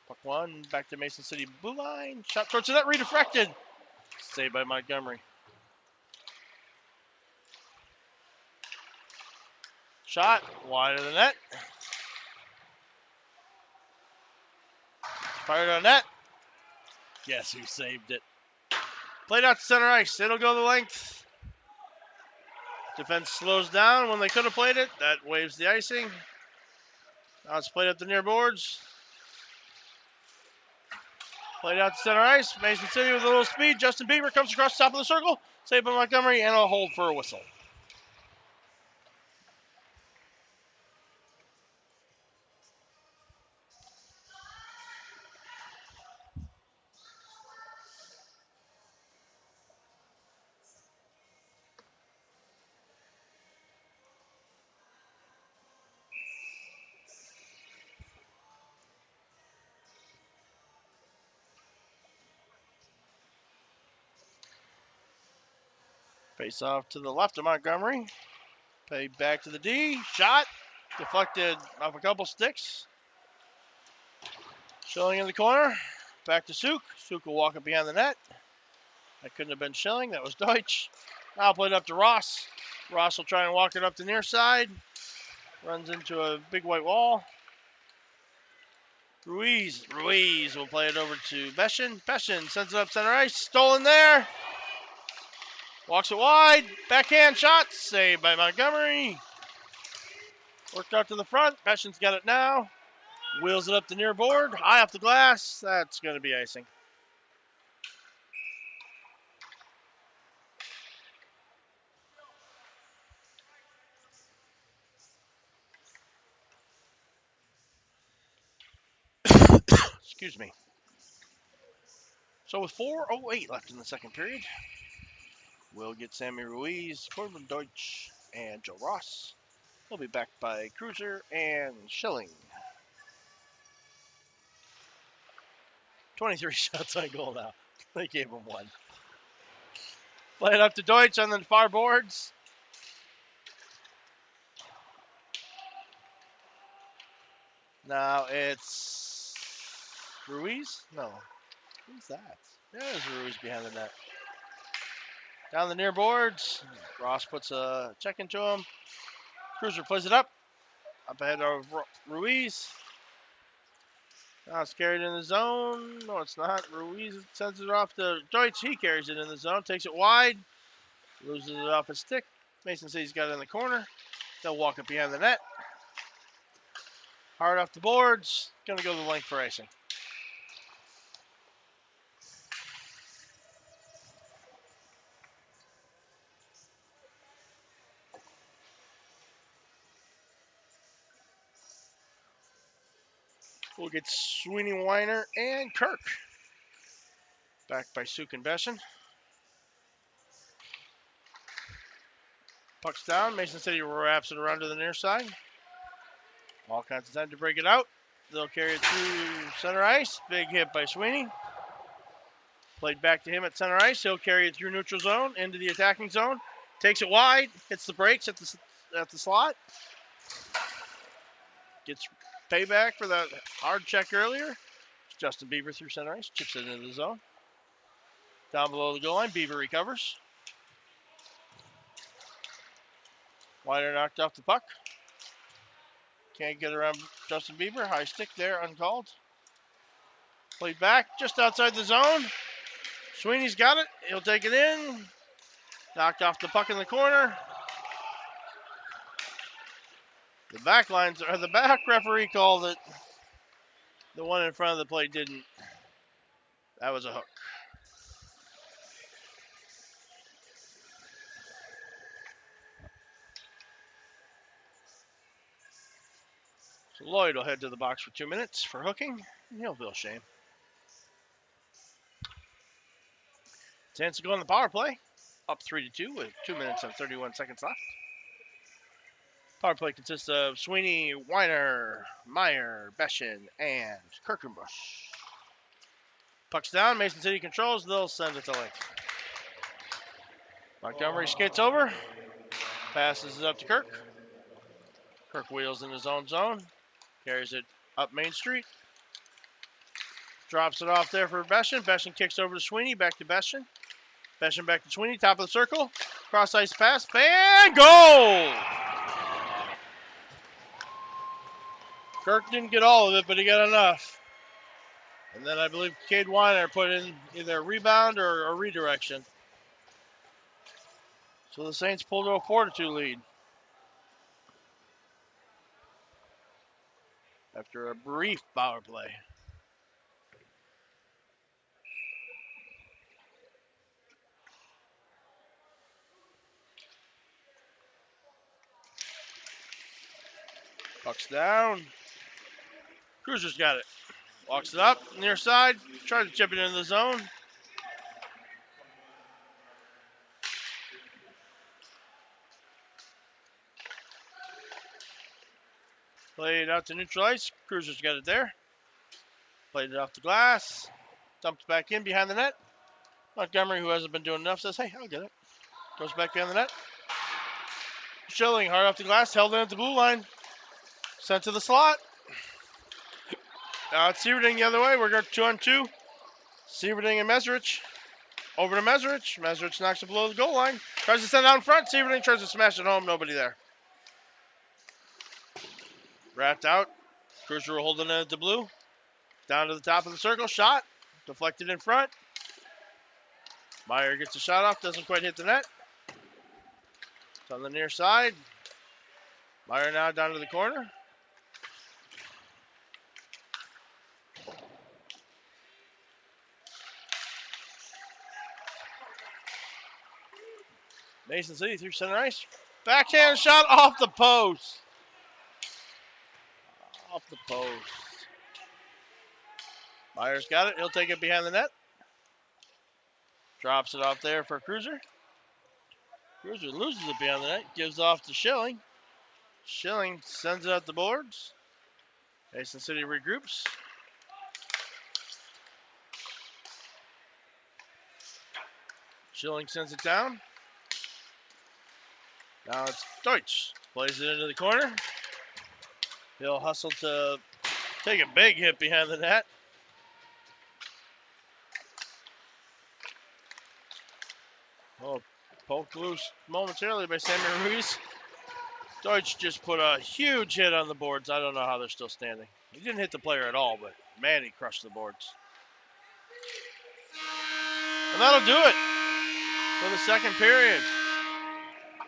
Puck 1, back to Mason City blue line. Shot towards the net, redeflected. Saved by Montgomery. Shot, wide of the net. Fired on net. Guess who saved it? Played out to center ice. It'll go the length. Defense slows down when they could have played it. That waves the icing. Now it's played up the near boards. Played out to center ice. Mason City with a little speed. Justin Bieber comes across the top of the circle. Saved by Montgomery, and a hold for a whistle. Face off to the left of Montgomery. Played back to the D. Shot. Deflected off a couple sticks. Schilling in the corner. Back to Suk. Suk will walk up behind the net. That couldn't have been Schilling. That was Deutsch. Now played up to Ross. Ross will try and walk it up the near side. Runs into a big white wall. Ruiz will play it over to Beshin. Beshin sends it up center ice. Stolen there. Walks it wide. Backhand shot. Saved by Montgomery. Worked out to the front. Beshin's got it now. Wheels it up the near board. High off the glass. That's going to be icing. Excuse me. So with 4:08 left in the second period, we'll get Sammy Ruiz, Corbin Deutsch, and Joe Ross. He'll be backed by Cruiser and Schilling. 23 shots on goal now. They gave him one. Play it up to Deutsch on the far boards. Now it's Ruiz? No. Who's that? There's Ruiz behind the net. Down the near boards. Ross puts a check into him. Cruiser plays it up. Up ahead of Ruiz. Now it's carried in the zone. No, it's not. Ruiz sends it off to Deutsch. He carries it in the zone. Takes it wide. Loses it off his stick. Mason City's got it in the corner. They'll walk it behind the net. Hard off the boards. Going to go the length for icing. We'll get Sweeney, Weiner, and Kirk. Backed by Suk and Besson. Puck's down. Mason City wraps it around to the near side. All kinds of time to break it out. They'll carry it through center ice. Big hit by Sweeney. Played back to him at center ice. He'll carry it through neutral zone into the attacking zone. Takes it wide. Hits the brakes at the slot. Gets payback for that hard check earlier. Justin Bieber through center ice. Chips it into the zone. Down below the goal line. Bieber recovers. Weiner knocked off the puck. Can't get around Justin Bieber. High stick there, uncalled. Played back just outside the zone. Sweeney's got it. He'll take it in. Knocked off the puck in the corner. The back referee called it. The one in front of the plate didn't. That was a hook. So Lloyd will head to the box for 2 minutes for hooking, and he'll feel shame. Chance to go on the power play. Up 3-2 with 2 minutes and 31 seconds left. Power play consists of Sweeney, Weiner, Meyer, Beshin, and Kirkenbush. Puck's down. Mason City controls. They'll send it to length. Montgomery skates over. Passes it up to Kirk. Kirk wheels in his own zone. Carries it up Main Street. Drops it off there for Beshin. Beshin kicks over to Sweeney. Back to Beshin. Beshin back to Sweeney. Top of the circle. Cross ice pass. And goal! Kirk didn't get all of it, but he got enough. And then I believe Cade Weiner put in either a rebound or a redirection. So the Saints pulled to a 4-2 lead. After a brief power play. Puck's down. Cruiser's got it. Walks it up, near side. Tries to chip it into the zone. Played out to neutral ice. Cruiser's got it there. Played it off the glass. Dumped back in behind the net. Montgomery, who hasn't been doing enough, says, hey, I'll get it. Goes back behind the net. Schilling, hard off the glass. Held in at the blue line. Sent to the slot. It's Sieverding the other way. We're going 2-on-2. Sieverding and Meserich. Over to Meserich. Meserich knocks it below the goal line. Tries to send it out in front. Sieverding tries to smash it home. Nobody there. Wrapped out. Cruiser holding it at the blue. Down to the top of the circle. Shot. Deflected in front. Meyer gets a shot off. Doesn't quite hit the net. It's on the near side. Meyer now down to the corner. Mason City through center ice. Backhand shot off the post. Off the post. Meyer's got it. He'll take it behind the net. Drops it off there for Cruiser. Cruiser loses it behind the net. Gives off to Schilling. Schilling sends it up the boards. Mason City regroups. Schilling sends it down. Now it's Deutsch. Plays it into the corner. He'll hustle to take a big hit behind the net. Oh, poked loose momentarily by Sammy Ruiz. Deutsch just put a huge hit on the boards. I don't know how they're still standing. He didn't hit the player at all, but man, he crushed the boards. And that'll do it for the second period.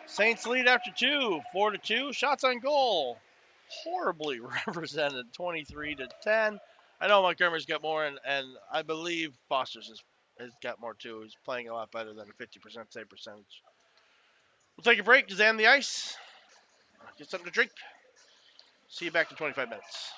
Saints lead after 2, 4-2. Shots on goal. Horribly represented, 23-10. I know Montgomery's got more, and I believe Foster's has got more too. He's playing a lot better than a 50% save percentage. We'll take a break, jam the ice, get something to drink. See you back in 25 minutes.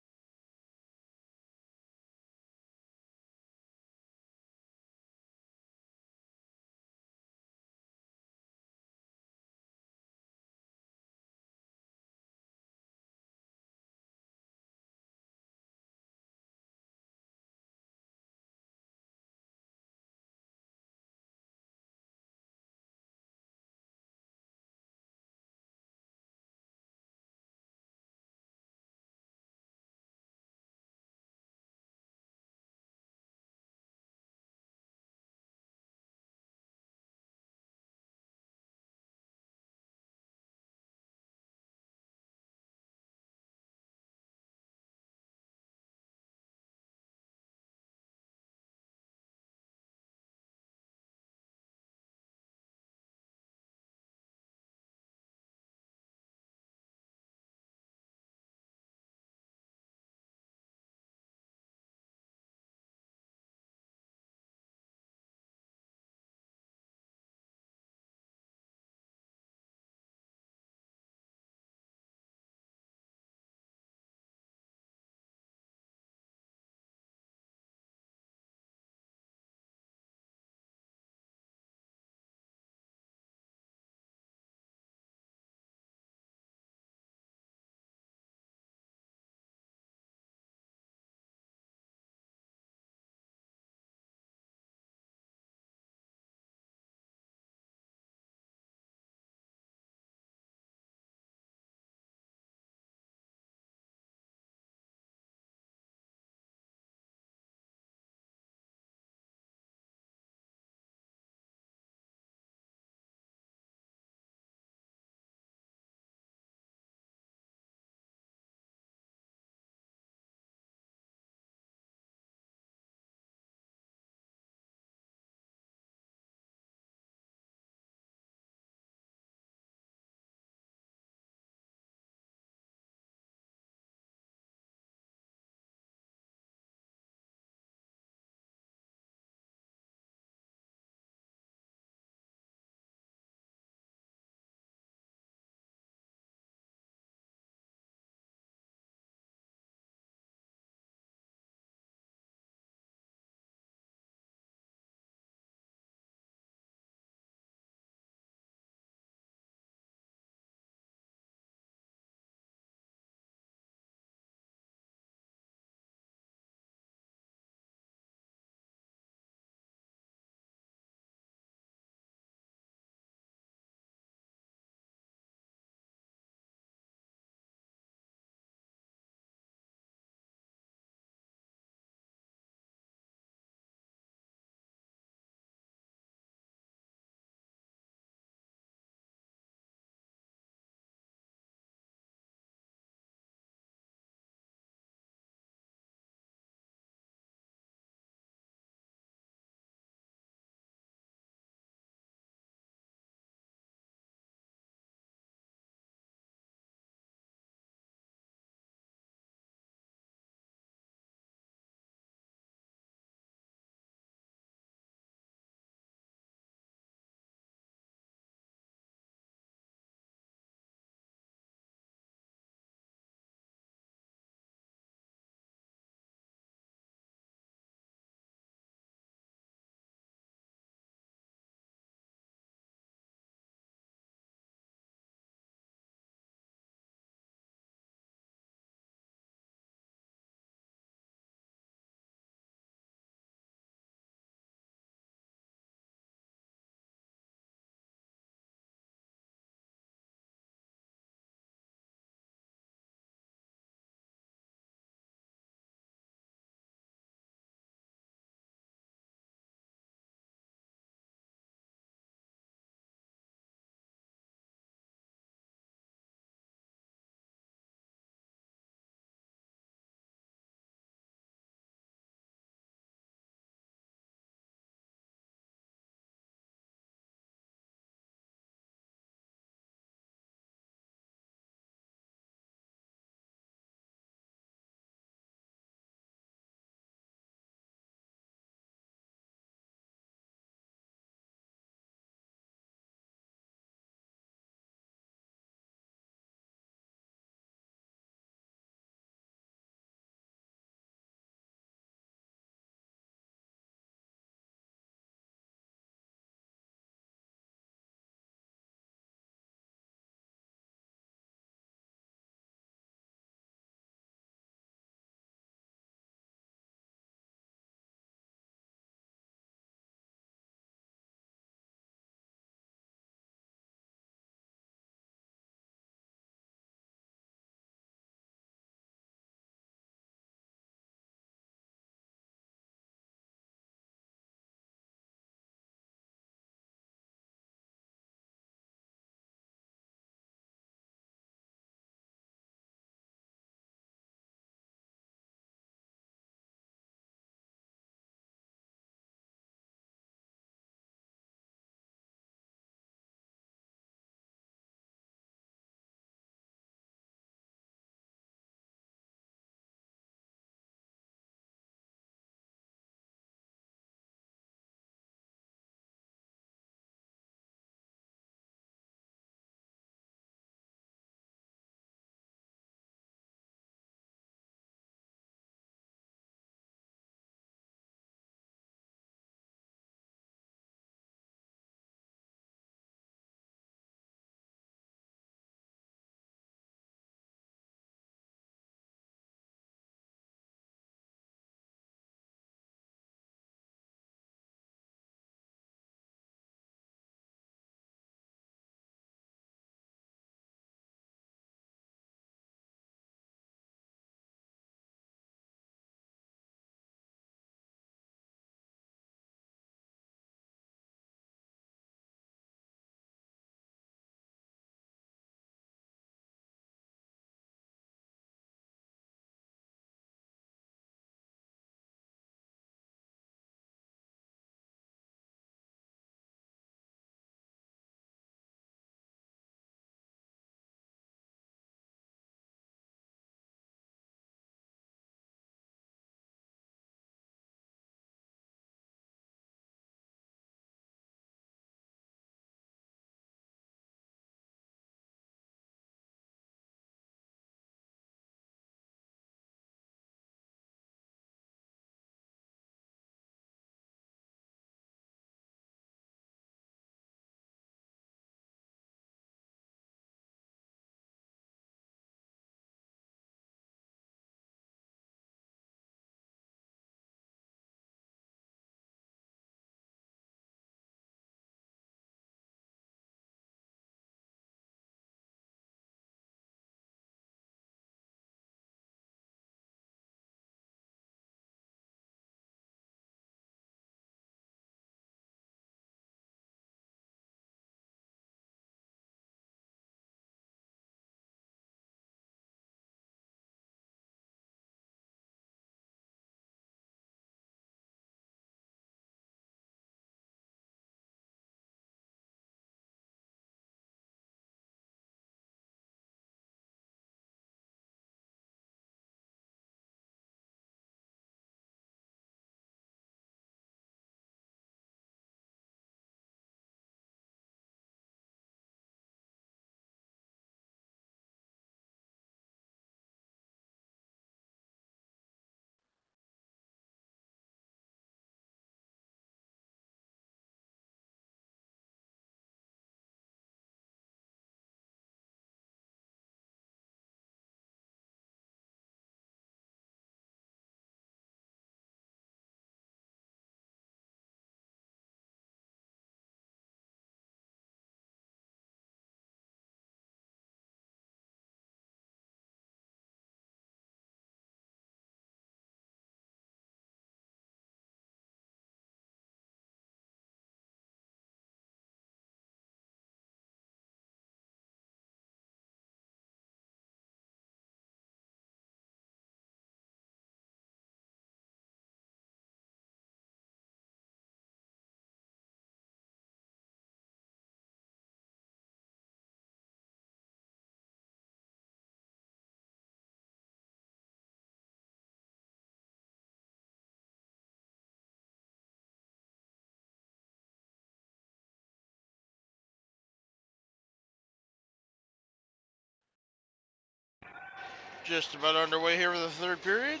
Just about underway here with the third period.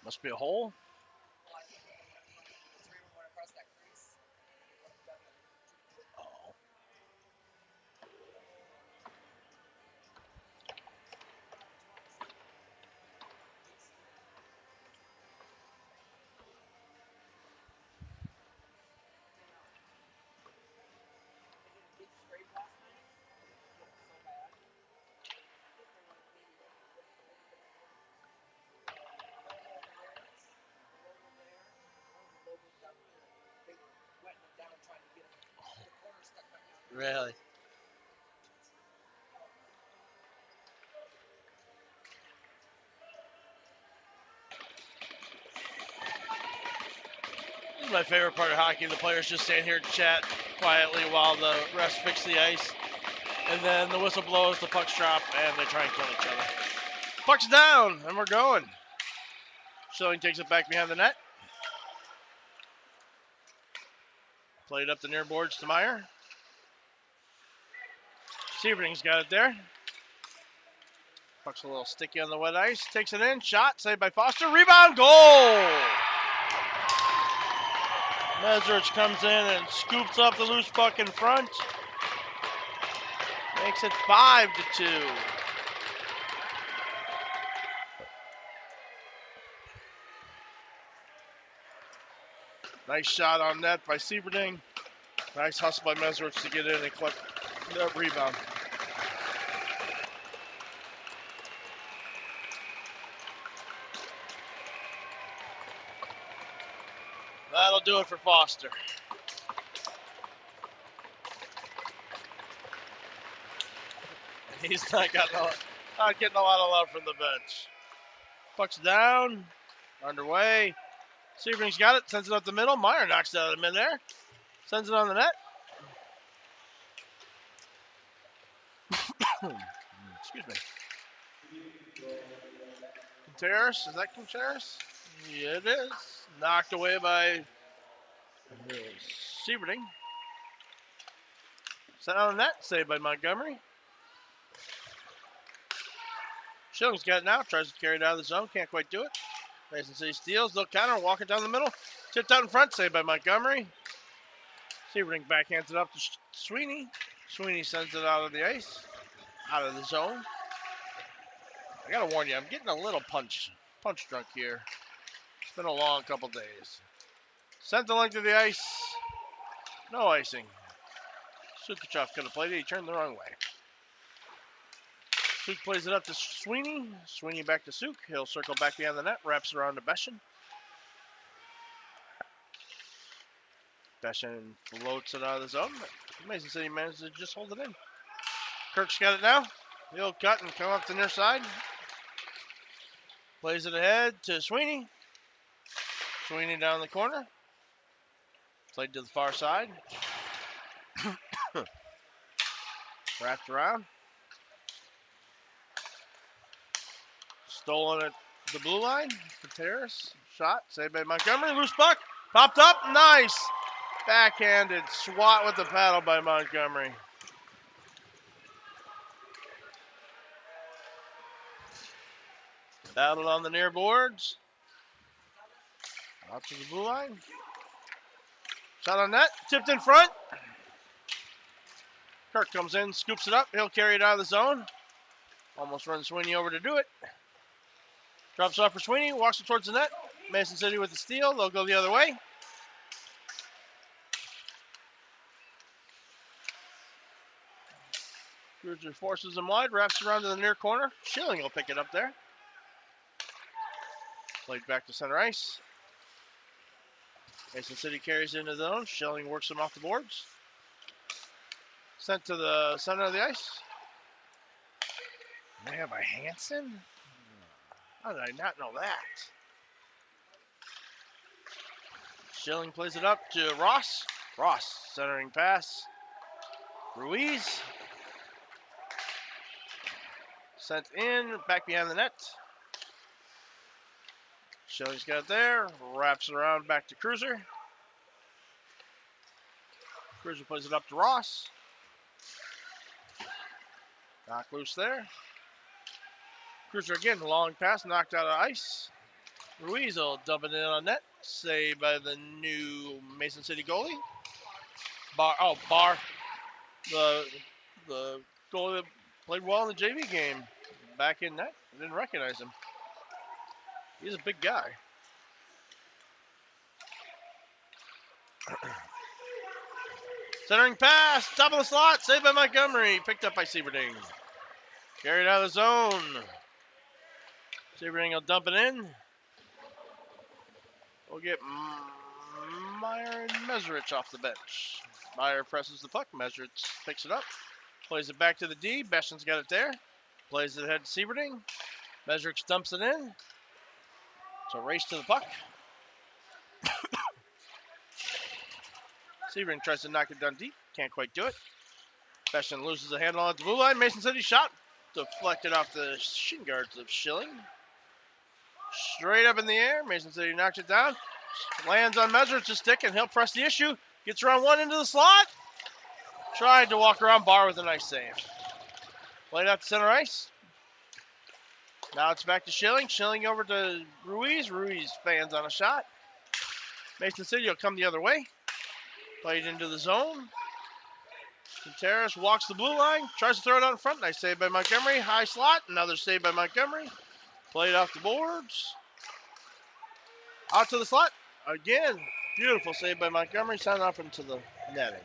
Must be a hole. Really? This is my favorite part of hockey. The players just stand here and chat quietly while the refs fix the ice. And then the whistle blows, the pucks drop, and they try and kill each other. Puck's down, and we're going. Schilling takes it back behind the net. Played up the near boards to Meyer. Severing's got it there. Puck's a little sticky on the wet ice. Takes it in. Shot. Saved by Foster. Rebound. Goal! Mesrich comes in and scoops up the loose puck in front. Makes it 5-2. Nice shot on net by Sieverding. Nice hustle by Mesrich to get in and collect that rebound. That'll do it for Foster. He's not getting a lot of love from the bench. Puck's down. Underway. Severing's got it. Sends it up the middle. Meyer knocks it out of midair. Sends it on the net. Excuse me. Contreras. Is that Contreras? Yeah, it is. Knocked away by Sieverding. Sent on the net. Saved by Montgomery. Schilling's got it now. Tries to carry it out of the zone. Can't quite do it. Mason City steals. Little counter. Walking down the middle. Tipped out in front. Saved by Montgomery. Sieverding backhands it up to Sweeney. Sweeney sends it out of the ice. Out of the zone. I gotta warn you, I'm getting a little punch drunk here. It's been a long couple days. Sent the length of the ice. No icing. Sukuchov could have played it. He turned the wrong way. Suk plays it up to Sweeney. Sweeney back to Suk. He'll circle back behind the net. Wraps around to Beshin. Beshin floats it out of the zone. Mason City manages to just hold it in. Kirk's got it now. He'll cut and come up the near side. Plays it ahead to Sweeney. Sweeney down the corner. Played to the far side. Wrapped around. Stolen at the blue line. Contreras. Shot. Saved by Montgomery. Loose puck. Popped up. Nice. Backhanded swat with the paddle by Montgomery. Battled on the near boards. Out to the blue line. Shot on net. Tipped in front. Kirk comes in. Scoops it up. He'll carry it out of the zone. Almost runs Sweeney over to do it. Drops off for Sweeney. Walks it towards the net. Mason City with the steal. They'll go the other way. Cruiser forces him wide. Wraps around to the near corner. Schilling will pick it up there. Played back to center ice. Mason City carries into the zone. Schilling works him off the boards. Sent to the center of the ice. They have a Hansen? How did I not know that? Schilling plays it up to Ross. Ross, centering pass. Ruiz. Sent in, back behind the net. Schilling's got it there. Wraps it around back to Cruiser. Cruiser plays it up to Ross. Knocked loose there. Cruiser again, long pass, knocked out of ice. Ruiz will dump it in on net. Saved by the new Mason City goalie. Barr. The goalie that played well in the JV game. Back in net. I didn't recognize him. He's a big guy. Centering pass, top of the slot, saved by Montgomery. Picked up by Sieberding. Carried out of the zone. Sieberding will dump it in. We'll get Meyer and Meserich off the bench. Meyer presses the puck. Meserich picks it up. Plays it back to the D. Beston's got it there. Plays it ahead to Sieberding. Meserich dumps it in. It's a race to the puck. Sieberding tries to knock it down deep. Can't quite do it. Beston loses the handle at the blue line. Mason City shot. Deflected off the shin guards of Schilling. Straight up in the air. Mason City knocks it down. Lands on Meserich's stick, and he'll press the issue. Gets around one into the slot. Tried to walk around Barr with a nice save. Played out to center ice. Now it's back to Schilling. Schilling over to Ruiz. Ruiz fans on a shot. Mason City will come the other way. Played into the zone. Contreras walks the blue line. Tries to throw it out in front. Nice save by Montgomery. High slot. Another save by Montgomery. Played off the boards. Out to the slot. Again. Beautiful save by Montgomery. Sent up into the netting.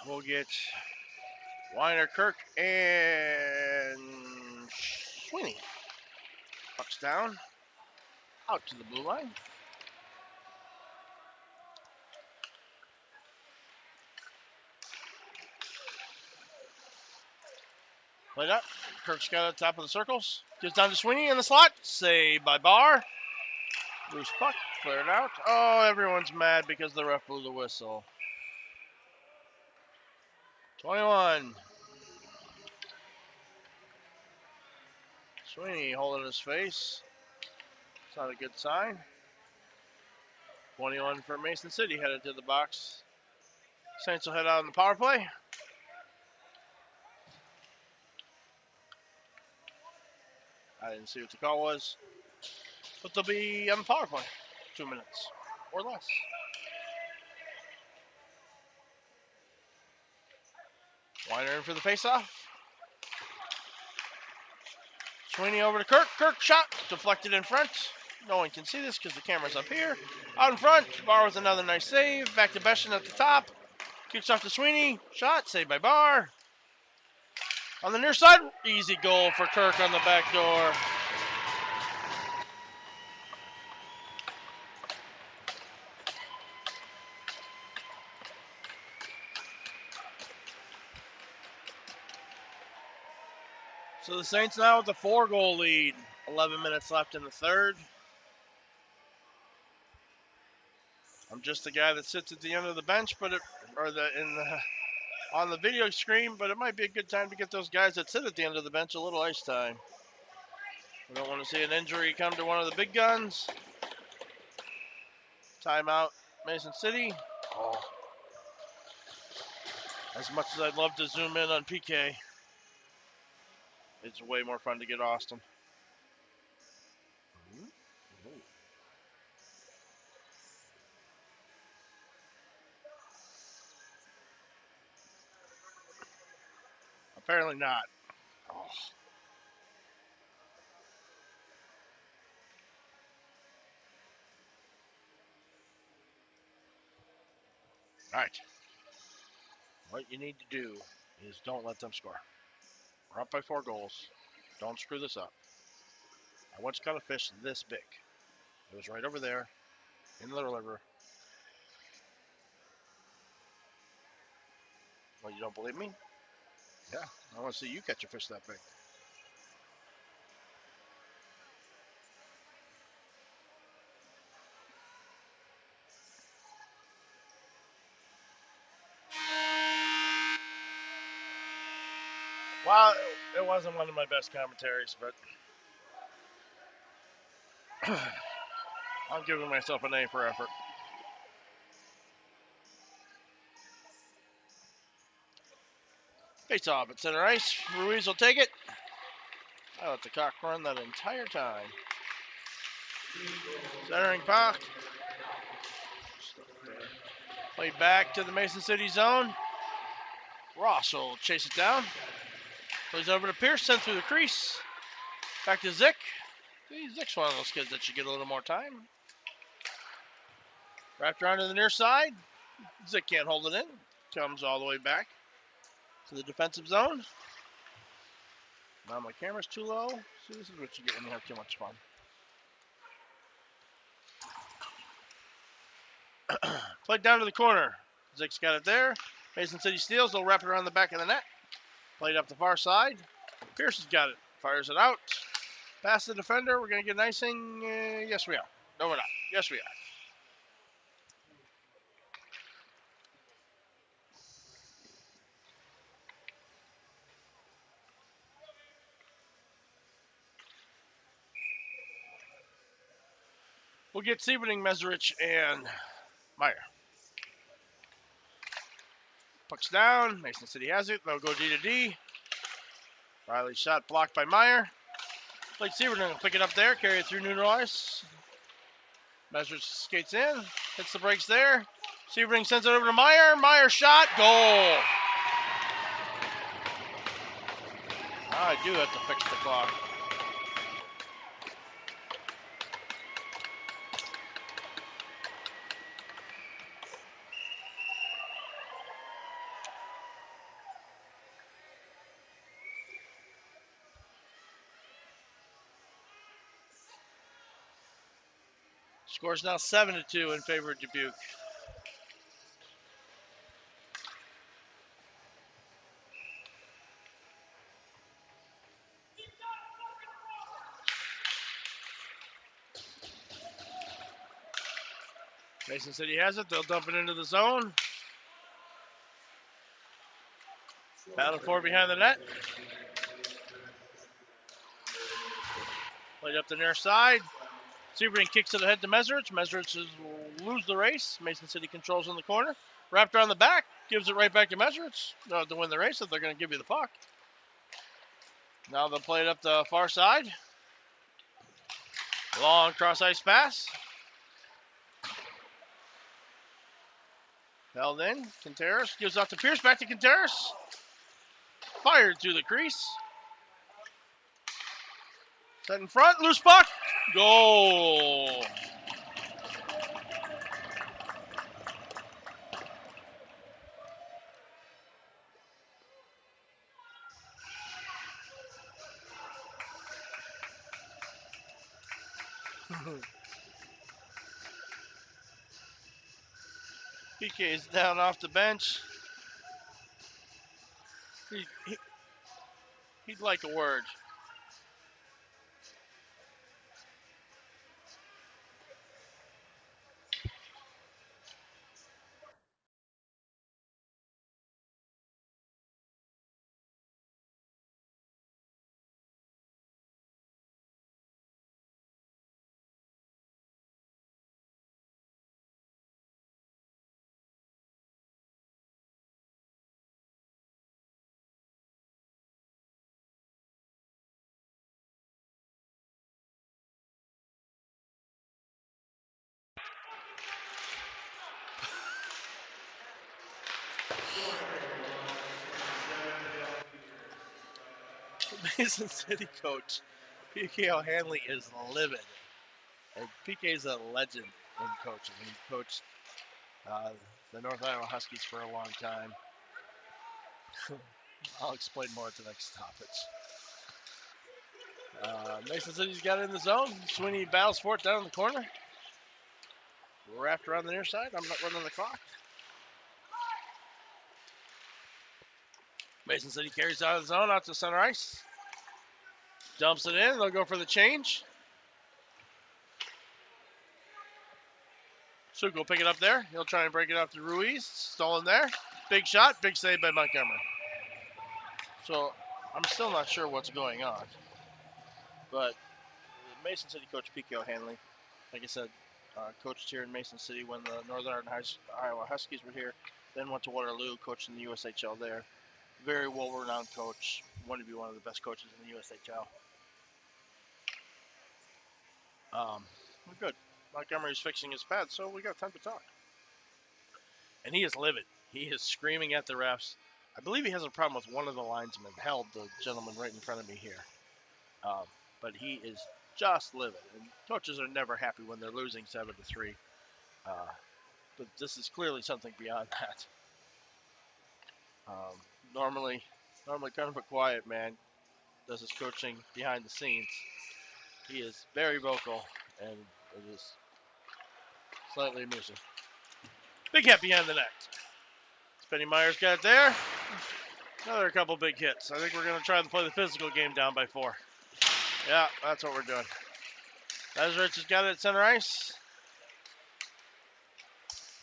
We'll get Weiner, Kirk, and Sweeney. Puck's down. Out to the blue line. Played up. Kirk's got it top of the circles. Gets down to Sweeney in the slot. Saved by Barr. Loose puck. Cleared out. Oh, everyone's mad because the ref blew the whistle. 21. Sweeney holding his face. It's not a good sign. 21 for Mason City headed to the box. Saints will head out on the power play. I didn't see what the call was. But they'll be on the power play. 2 minutes or less. Weiner in for the faceoff. Sweeney over to Kirk. Kirk shot. Deflected in front. No one can see this because the camera's up here. Out in front. Barr with another nice save. Back to Beston at the top. Kicks off to Sweeney. Shot. Saved by Barr. On the near side. Easy goal for Kirk on the back door. So the Saints now with a 4-goal lead. 11 minutes left in the third. I'm just the guy that sits at the end of the bench, on the video screen, but it might be a good time to get those guys that sit at the end of the bench a little ice time. We don't want to see an injury come to one of the big guns. Timeout, Mason City. Oh. As much as I'd love to zoom in on PK, it's way more fun to get Austin. Apparently not. Oh. All right. What you need to do is don't let them score. We're up by 4 goals. Don't screw this up. I once caught a fish this big. It was right over there in the river. Well, you don't believe me? Yeah, I want to see you catch a fish that big. Well, it wasn't one of my best commentaries, but I'm giving myself an A for effort. Face off at center ice. Ruiz will take it. I let the cock run that entire time. Centering puck. Played back to the Mason City zone. Ross will chase it down. Plays over to Pierce, sent through the crease. Back to Zick. Zick's one of those kids that should get a little more time. Wrapped around to the near side. Zick can't hold it in. Comes all the way back to the defensive zone. Now my camera's too low. See, this is what you get when you have too much fun. Played down to the corner. Zick's got it there. Mason City steals. They'll wrap it around the back of the net. Played up the far side. Pierce has got it. Fires it out. Past the defender. We're going to get an icing. Yes, we are. No, we're not. Yes, we are. We'll get Sieberting, Meserich, and Meyer. Puck's down. Mason City has it. They'll go D to D. Riley's shot blocked by Meyer. Blake Sieberting will pick it up there, carry it through neutral ice. Meserich skates in, hits the brakes there. Sieberting sends it over to Meyer. Meyer shot, goal. I do have to fix the clock. Score's now 7-2 in favor of Dubuque. Mason City has it. They'll dump it into the zone. Battle for behind the net. Played up the near side. Sieberting kicks it ahead to Meserich. Meserich will lose the race. Mason City controls in the corner. Wrapped around the back. Gives it right back to Meserich. To win the race, if they're going to give you the puck. Now they'll play it up the far side. Long cross ice pass. Held in. Quinteros gives out to Pierce. Back to Quinteros. Fired through the crease. Set in front. Loose puck. Goal. PK is down off the bench. He'd like a word. Mason City coach PK O'Hanley is livid. And PK is a legend in coaching. He coached the North Iowa Huskies for a long time. I'll explain more at the next stoppage. Mason City's got it in the zone. Sweeney battles for it down in the corner. Wrapped around the near side. I'm not running the clock. Mason City carries out of the zone, out to center ice. Dumps it in. They'll go for the change. Suk will pick it up there. He'll try and break it up to Ruiz. Stolen there. Big shot. Big save by Montgomery. So I'm still not sure what's going on. But Mason City coach P.K. O'Hanley, like I said, coached here in Mason City when the Northern Iowa Huskies were here. Then went to Waterloo, coached in the USHL there. Very well-renowned coach. Wanted to be one of the best coaches in the USHL. We're good. Montgomery's fixing his pad, so we got time to talk. And he is livid. He is screaming at the refs. I believe he has a problem with one of the linesmen, held the gentleman right in front of me here. But he is just livid. And coaches are never happy when they're losing 7-3. But this is clearly something beyond that. Normally kind of a quiet man, does his coaching behind the scenes. He is very vocal, and it is slightly amusing. Big hit behind the net. Spenny Myers got it there. Another couple big hits. I think we're going to try to play the physical game down by 4. Yeah, that's what we're doing. Lazarus has got it at center ice.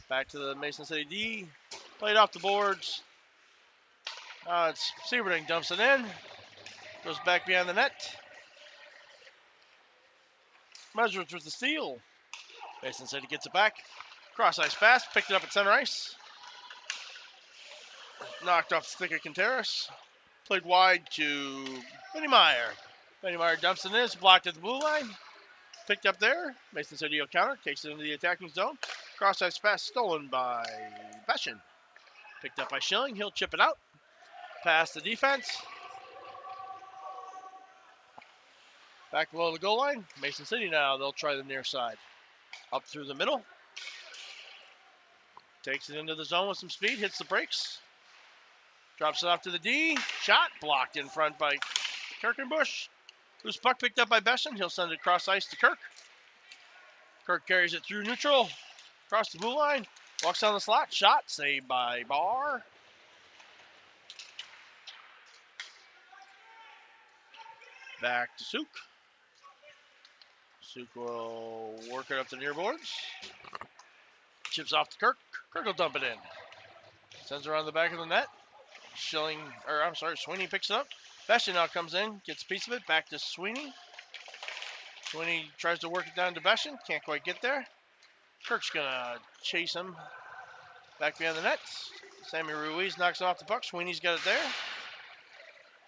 Back to the Mason City D. Played off the boards. It's Sieverding dumps it in. Goes back behind the net. Measures with the steal. Mason City gets it back. Cross ice pass. Picked it up at center ice. Knocked off the stick of Contreras. Played wide to Benny Meyer. Benny Meyer dumps it in. It's blocked at the blue line. Picked up there. Mason City will counter. Takes it into the attacking zone. Cross ice pass stolen by Beshin. Picked up by Schilling. He'll chip it out. Pass the defense. Back below the goal line. Mason City now. They'll try the near side. Up through the middle. Takes it into the zone with some speed. Hits the brakes. Drops it off to the D. Shot blocked in front by Kirkenbush. Loose puck picked up by Besson. He'll send it across ice to Kirk. Kirk carries it through neutral. Across the blue line. Walks down the slot. Shot. Saved by Barr. Back to Suk. Suk will work it up the near boards. Chips off to Kirk. Kirk will dump it in. Sends it around the back of the net. Sweeney picks it up. Besson now comes in, gets a piece of it, back to Sweeney. Sweeney tries to work it down to Besson, can't quite get there. Kirk's gonna chase him back behind the net. Sammy Ruiz knocks off the puck. Sweeney's got it there.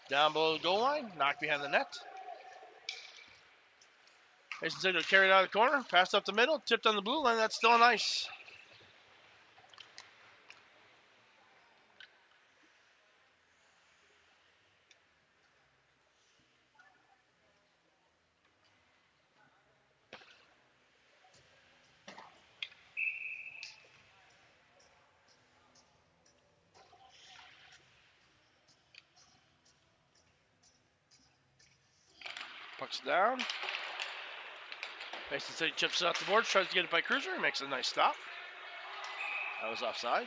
Down below the goal line, knocked behind the net. Mason City will carry it out of the corner, passed up the middle, tipped on the blue line. That's still on ice. Puck's down. Mason City chips it off the board, tries to get it by Cruiser, makes a nice stop. That was offsides.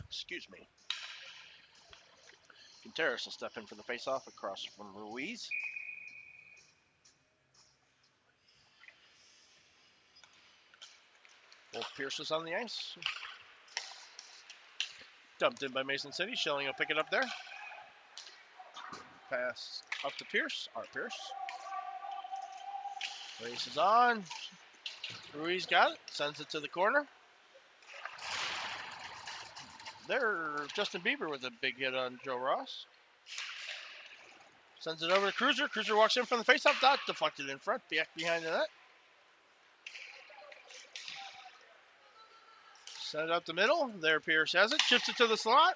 Excuse me. Contreras will step in for the faceoff across from Ruiz. Both Pierce on the ice. Dumped in by Mason City. Schilling will pick it up there. Pass up to Pierce. Art Pierce. Race is on. Ruiz got it. Sends it to the corner. There, Justin Bieber with a big hit on Joe Ross. Sends it over to Cruiser. Cruiser walks in from the faceoff dot. Deflected in front. Back behind the net. Send it up the middle. There, Pierce has it. Chips it to the slot.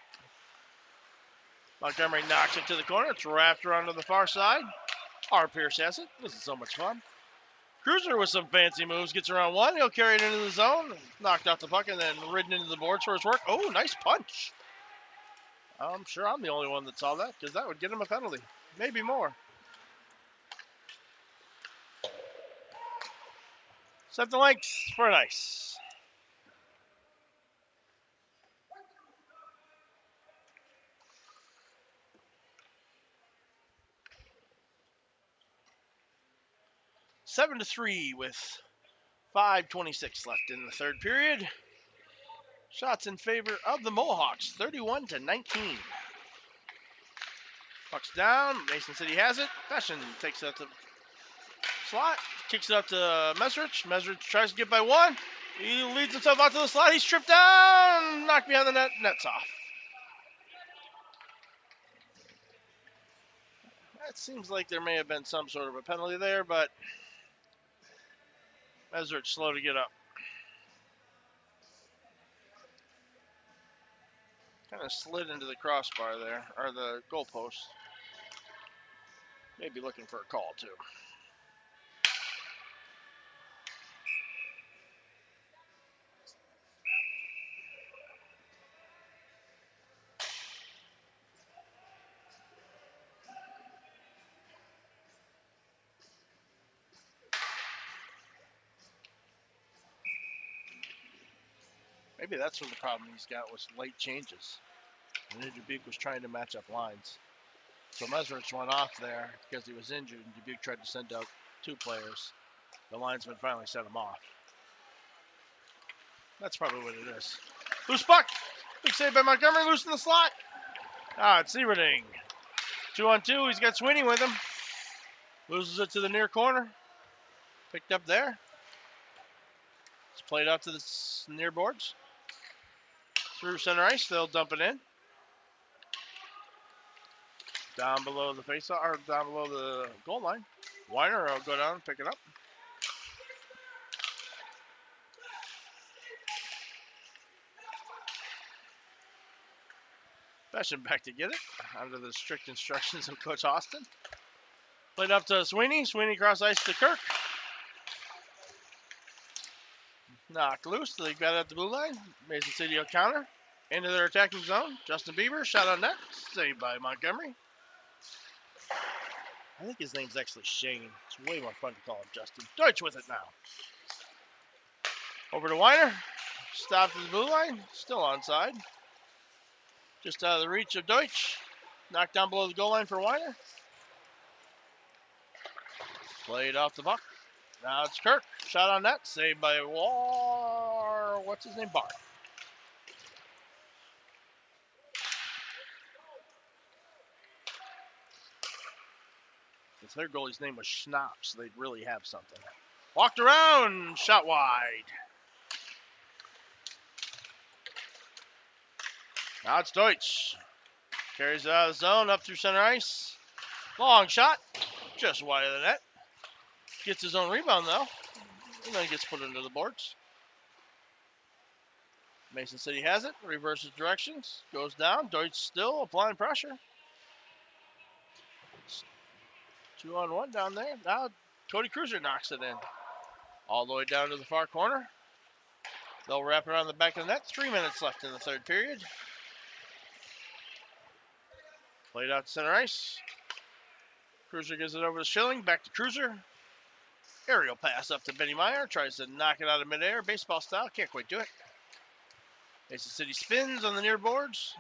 Montgomery knocks it to the corner. It's wrapped around to the far side. Art Pierce has it. This is so much fun. Cruiser with some fancy moves. Gets around one. He'll carry it into the zone. Knocked off the puck and then ridden into the boards for his work. Oh, nice punch. I'm sure I'm the only one that saw that because that would get him a penalty. Maybe more. Set the lengths for an ice. Seven to 3 with 5:26 left in the third period. Shots in favor of the Mohawks, 31 to 19. Puck's down. Mason City has it. Fashion takes it out to slot. Kicks it up to Mesrich. Mesrich tries to get by one. He leads himself out to the slot. He's tripped down. Knocked behind the net. Net's off. That seems like there may have been some sort of a penalty there, but Mesrich slow to get up. Kind of slid into the crossbar there, or the goalpost. Maybe looking for a call, too. Maybe that's what the problem he's got was late changes. And Dubuque was trying to match up lines. So Mesrich went off there because he was injured, and Dubuque tried to send out two players. The linesman finally sent him off. That's probably what it is. Loose puck. Big save by Montgomery. Loose in the slot. It's Everding. 2-on-2. He's got Sweeney with him. Loses it to the near corner. Picked up there. It's played out to the near boards. Through center ice. They'll dump it in. Down below the faceoff, or down below the goal line. Weiner will go down and pick it up. Fashion back to get it, under the strict instructions of Coach Austin. Played up to Sweeney. Sweeney cross ice to Kirk. Knocked loose. They got it at the blue line. Mason City will counter. Into their attacking zone. Justin Bieber, shot on net. Saved by Montgomery. I think his name's actually Shane. It's way more fun to call him Justin. Deutsch with it now. Over to Weiner. Stopped at the blue line. Still onside. Just out of the reach of Deutsch. Knocked down below the goal line for Weiner. Played off the puck. Now it's Kirk. Shot on net. Saved by what's his name? Barr. If their goalie's name was Schnapps, they'd really have something. Walked around. Shot wide. Now it's Deutsch. Carries it out of the zone. Up through center ice. Long shot. Just wide of the net. Gets his own rebound, though. And then gets put into the boards. Mason City has it. Reverses directions. Goes down. Deutsch still applying pressure. 2-on-1 down there. Now Cody Cruiser knocks it in. All the way down to the far corner. They'll wrap it around the back of the net. 3 minutes left in the third period. Played out to center ice. Cruiser gives it over to Schilling. Back to Cruiser. Aerial pass up to Benny Meyer. Tries to knock it out of midair. Baseball style. Can't quite do it. Mason City spins on the near boards.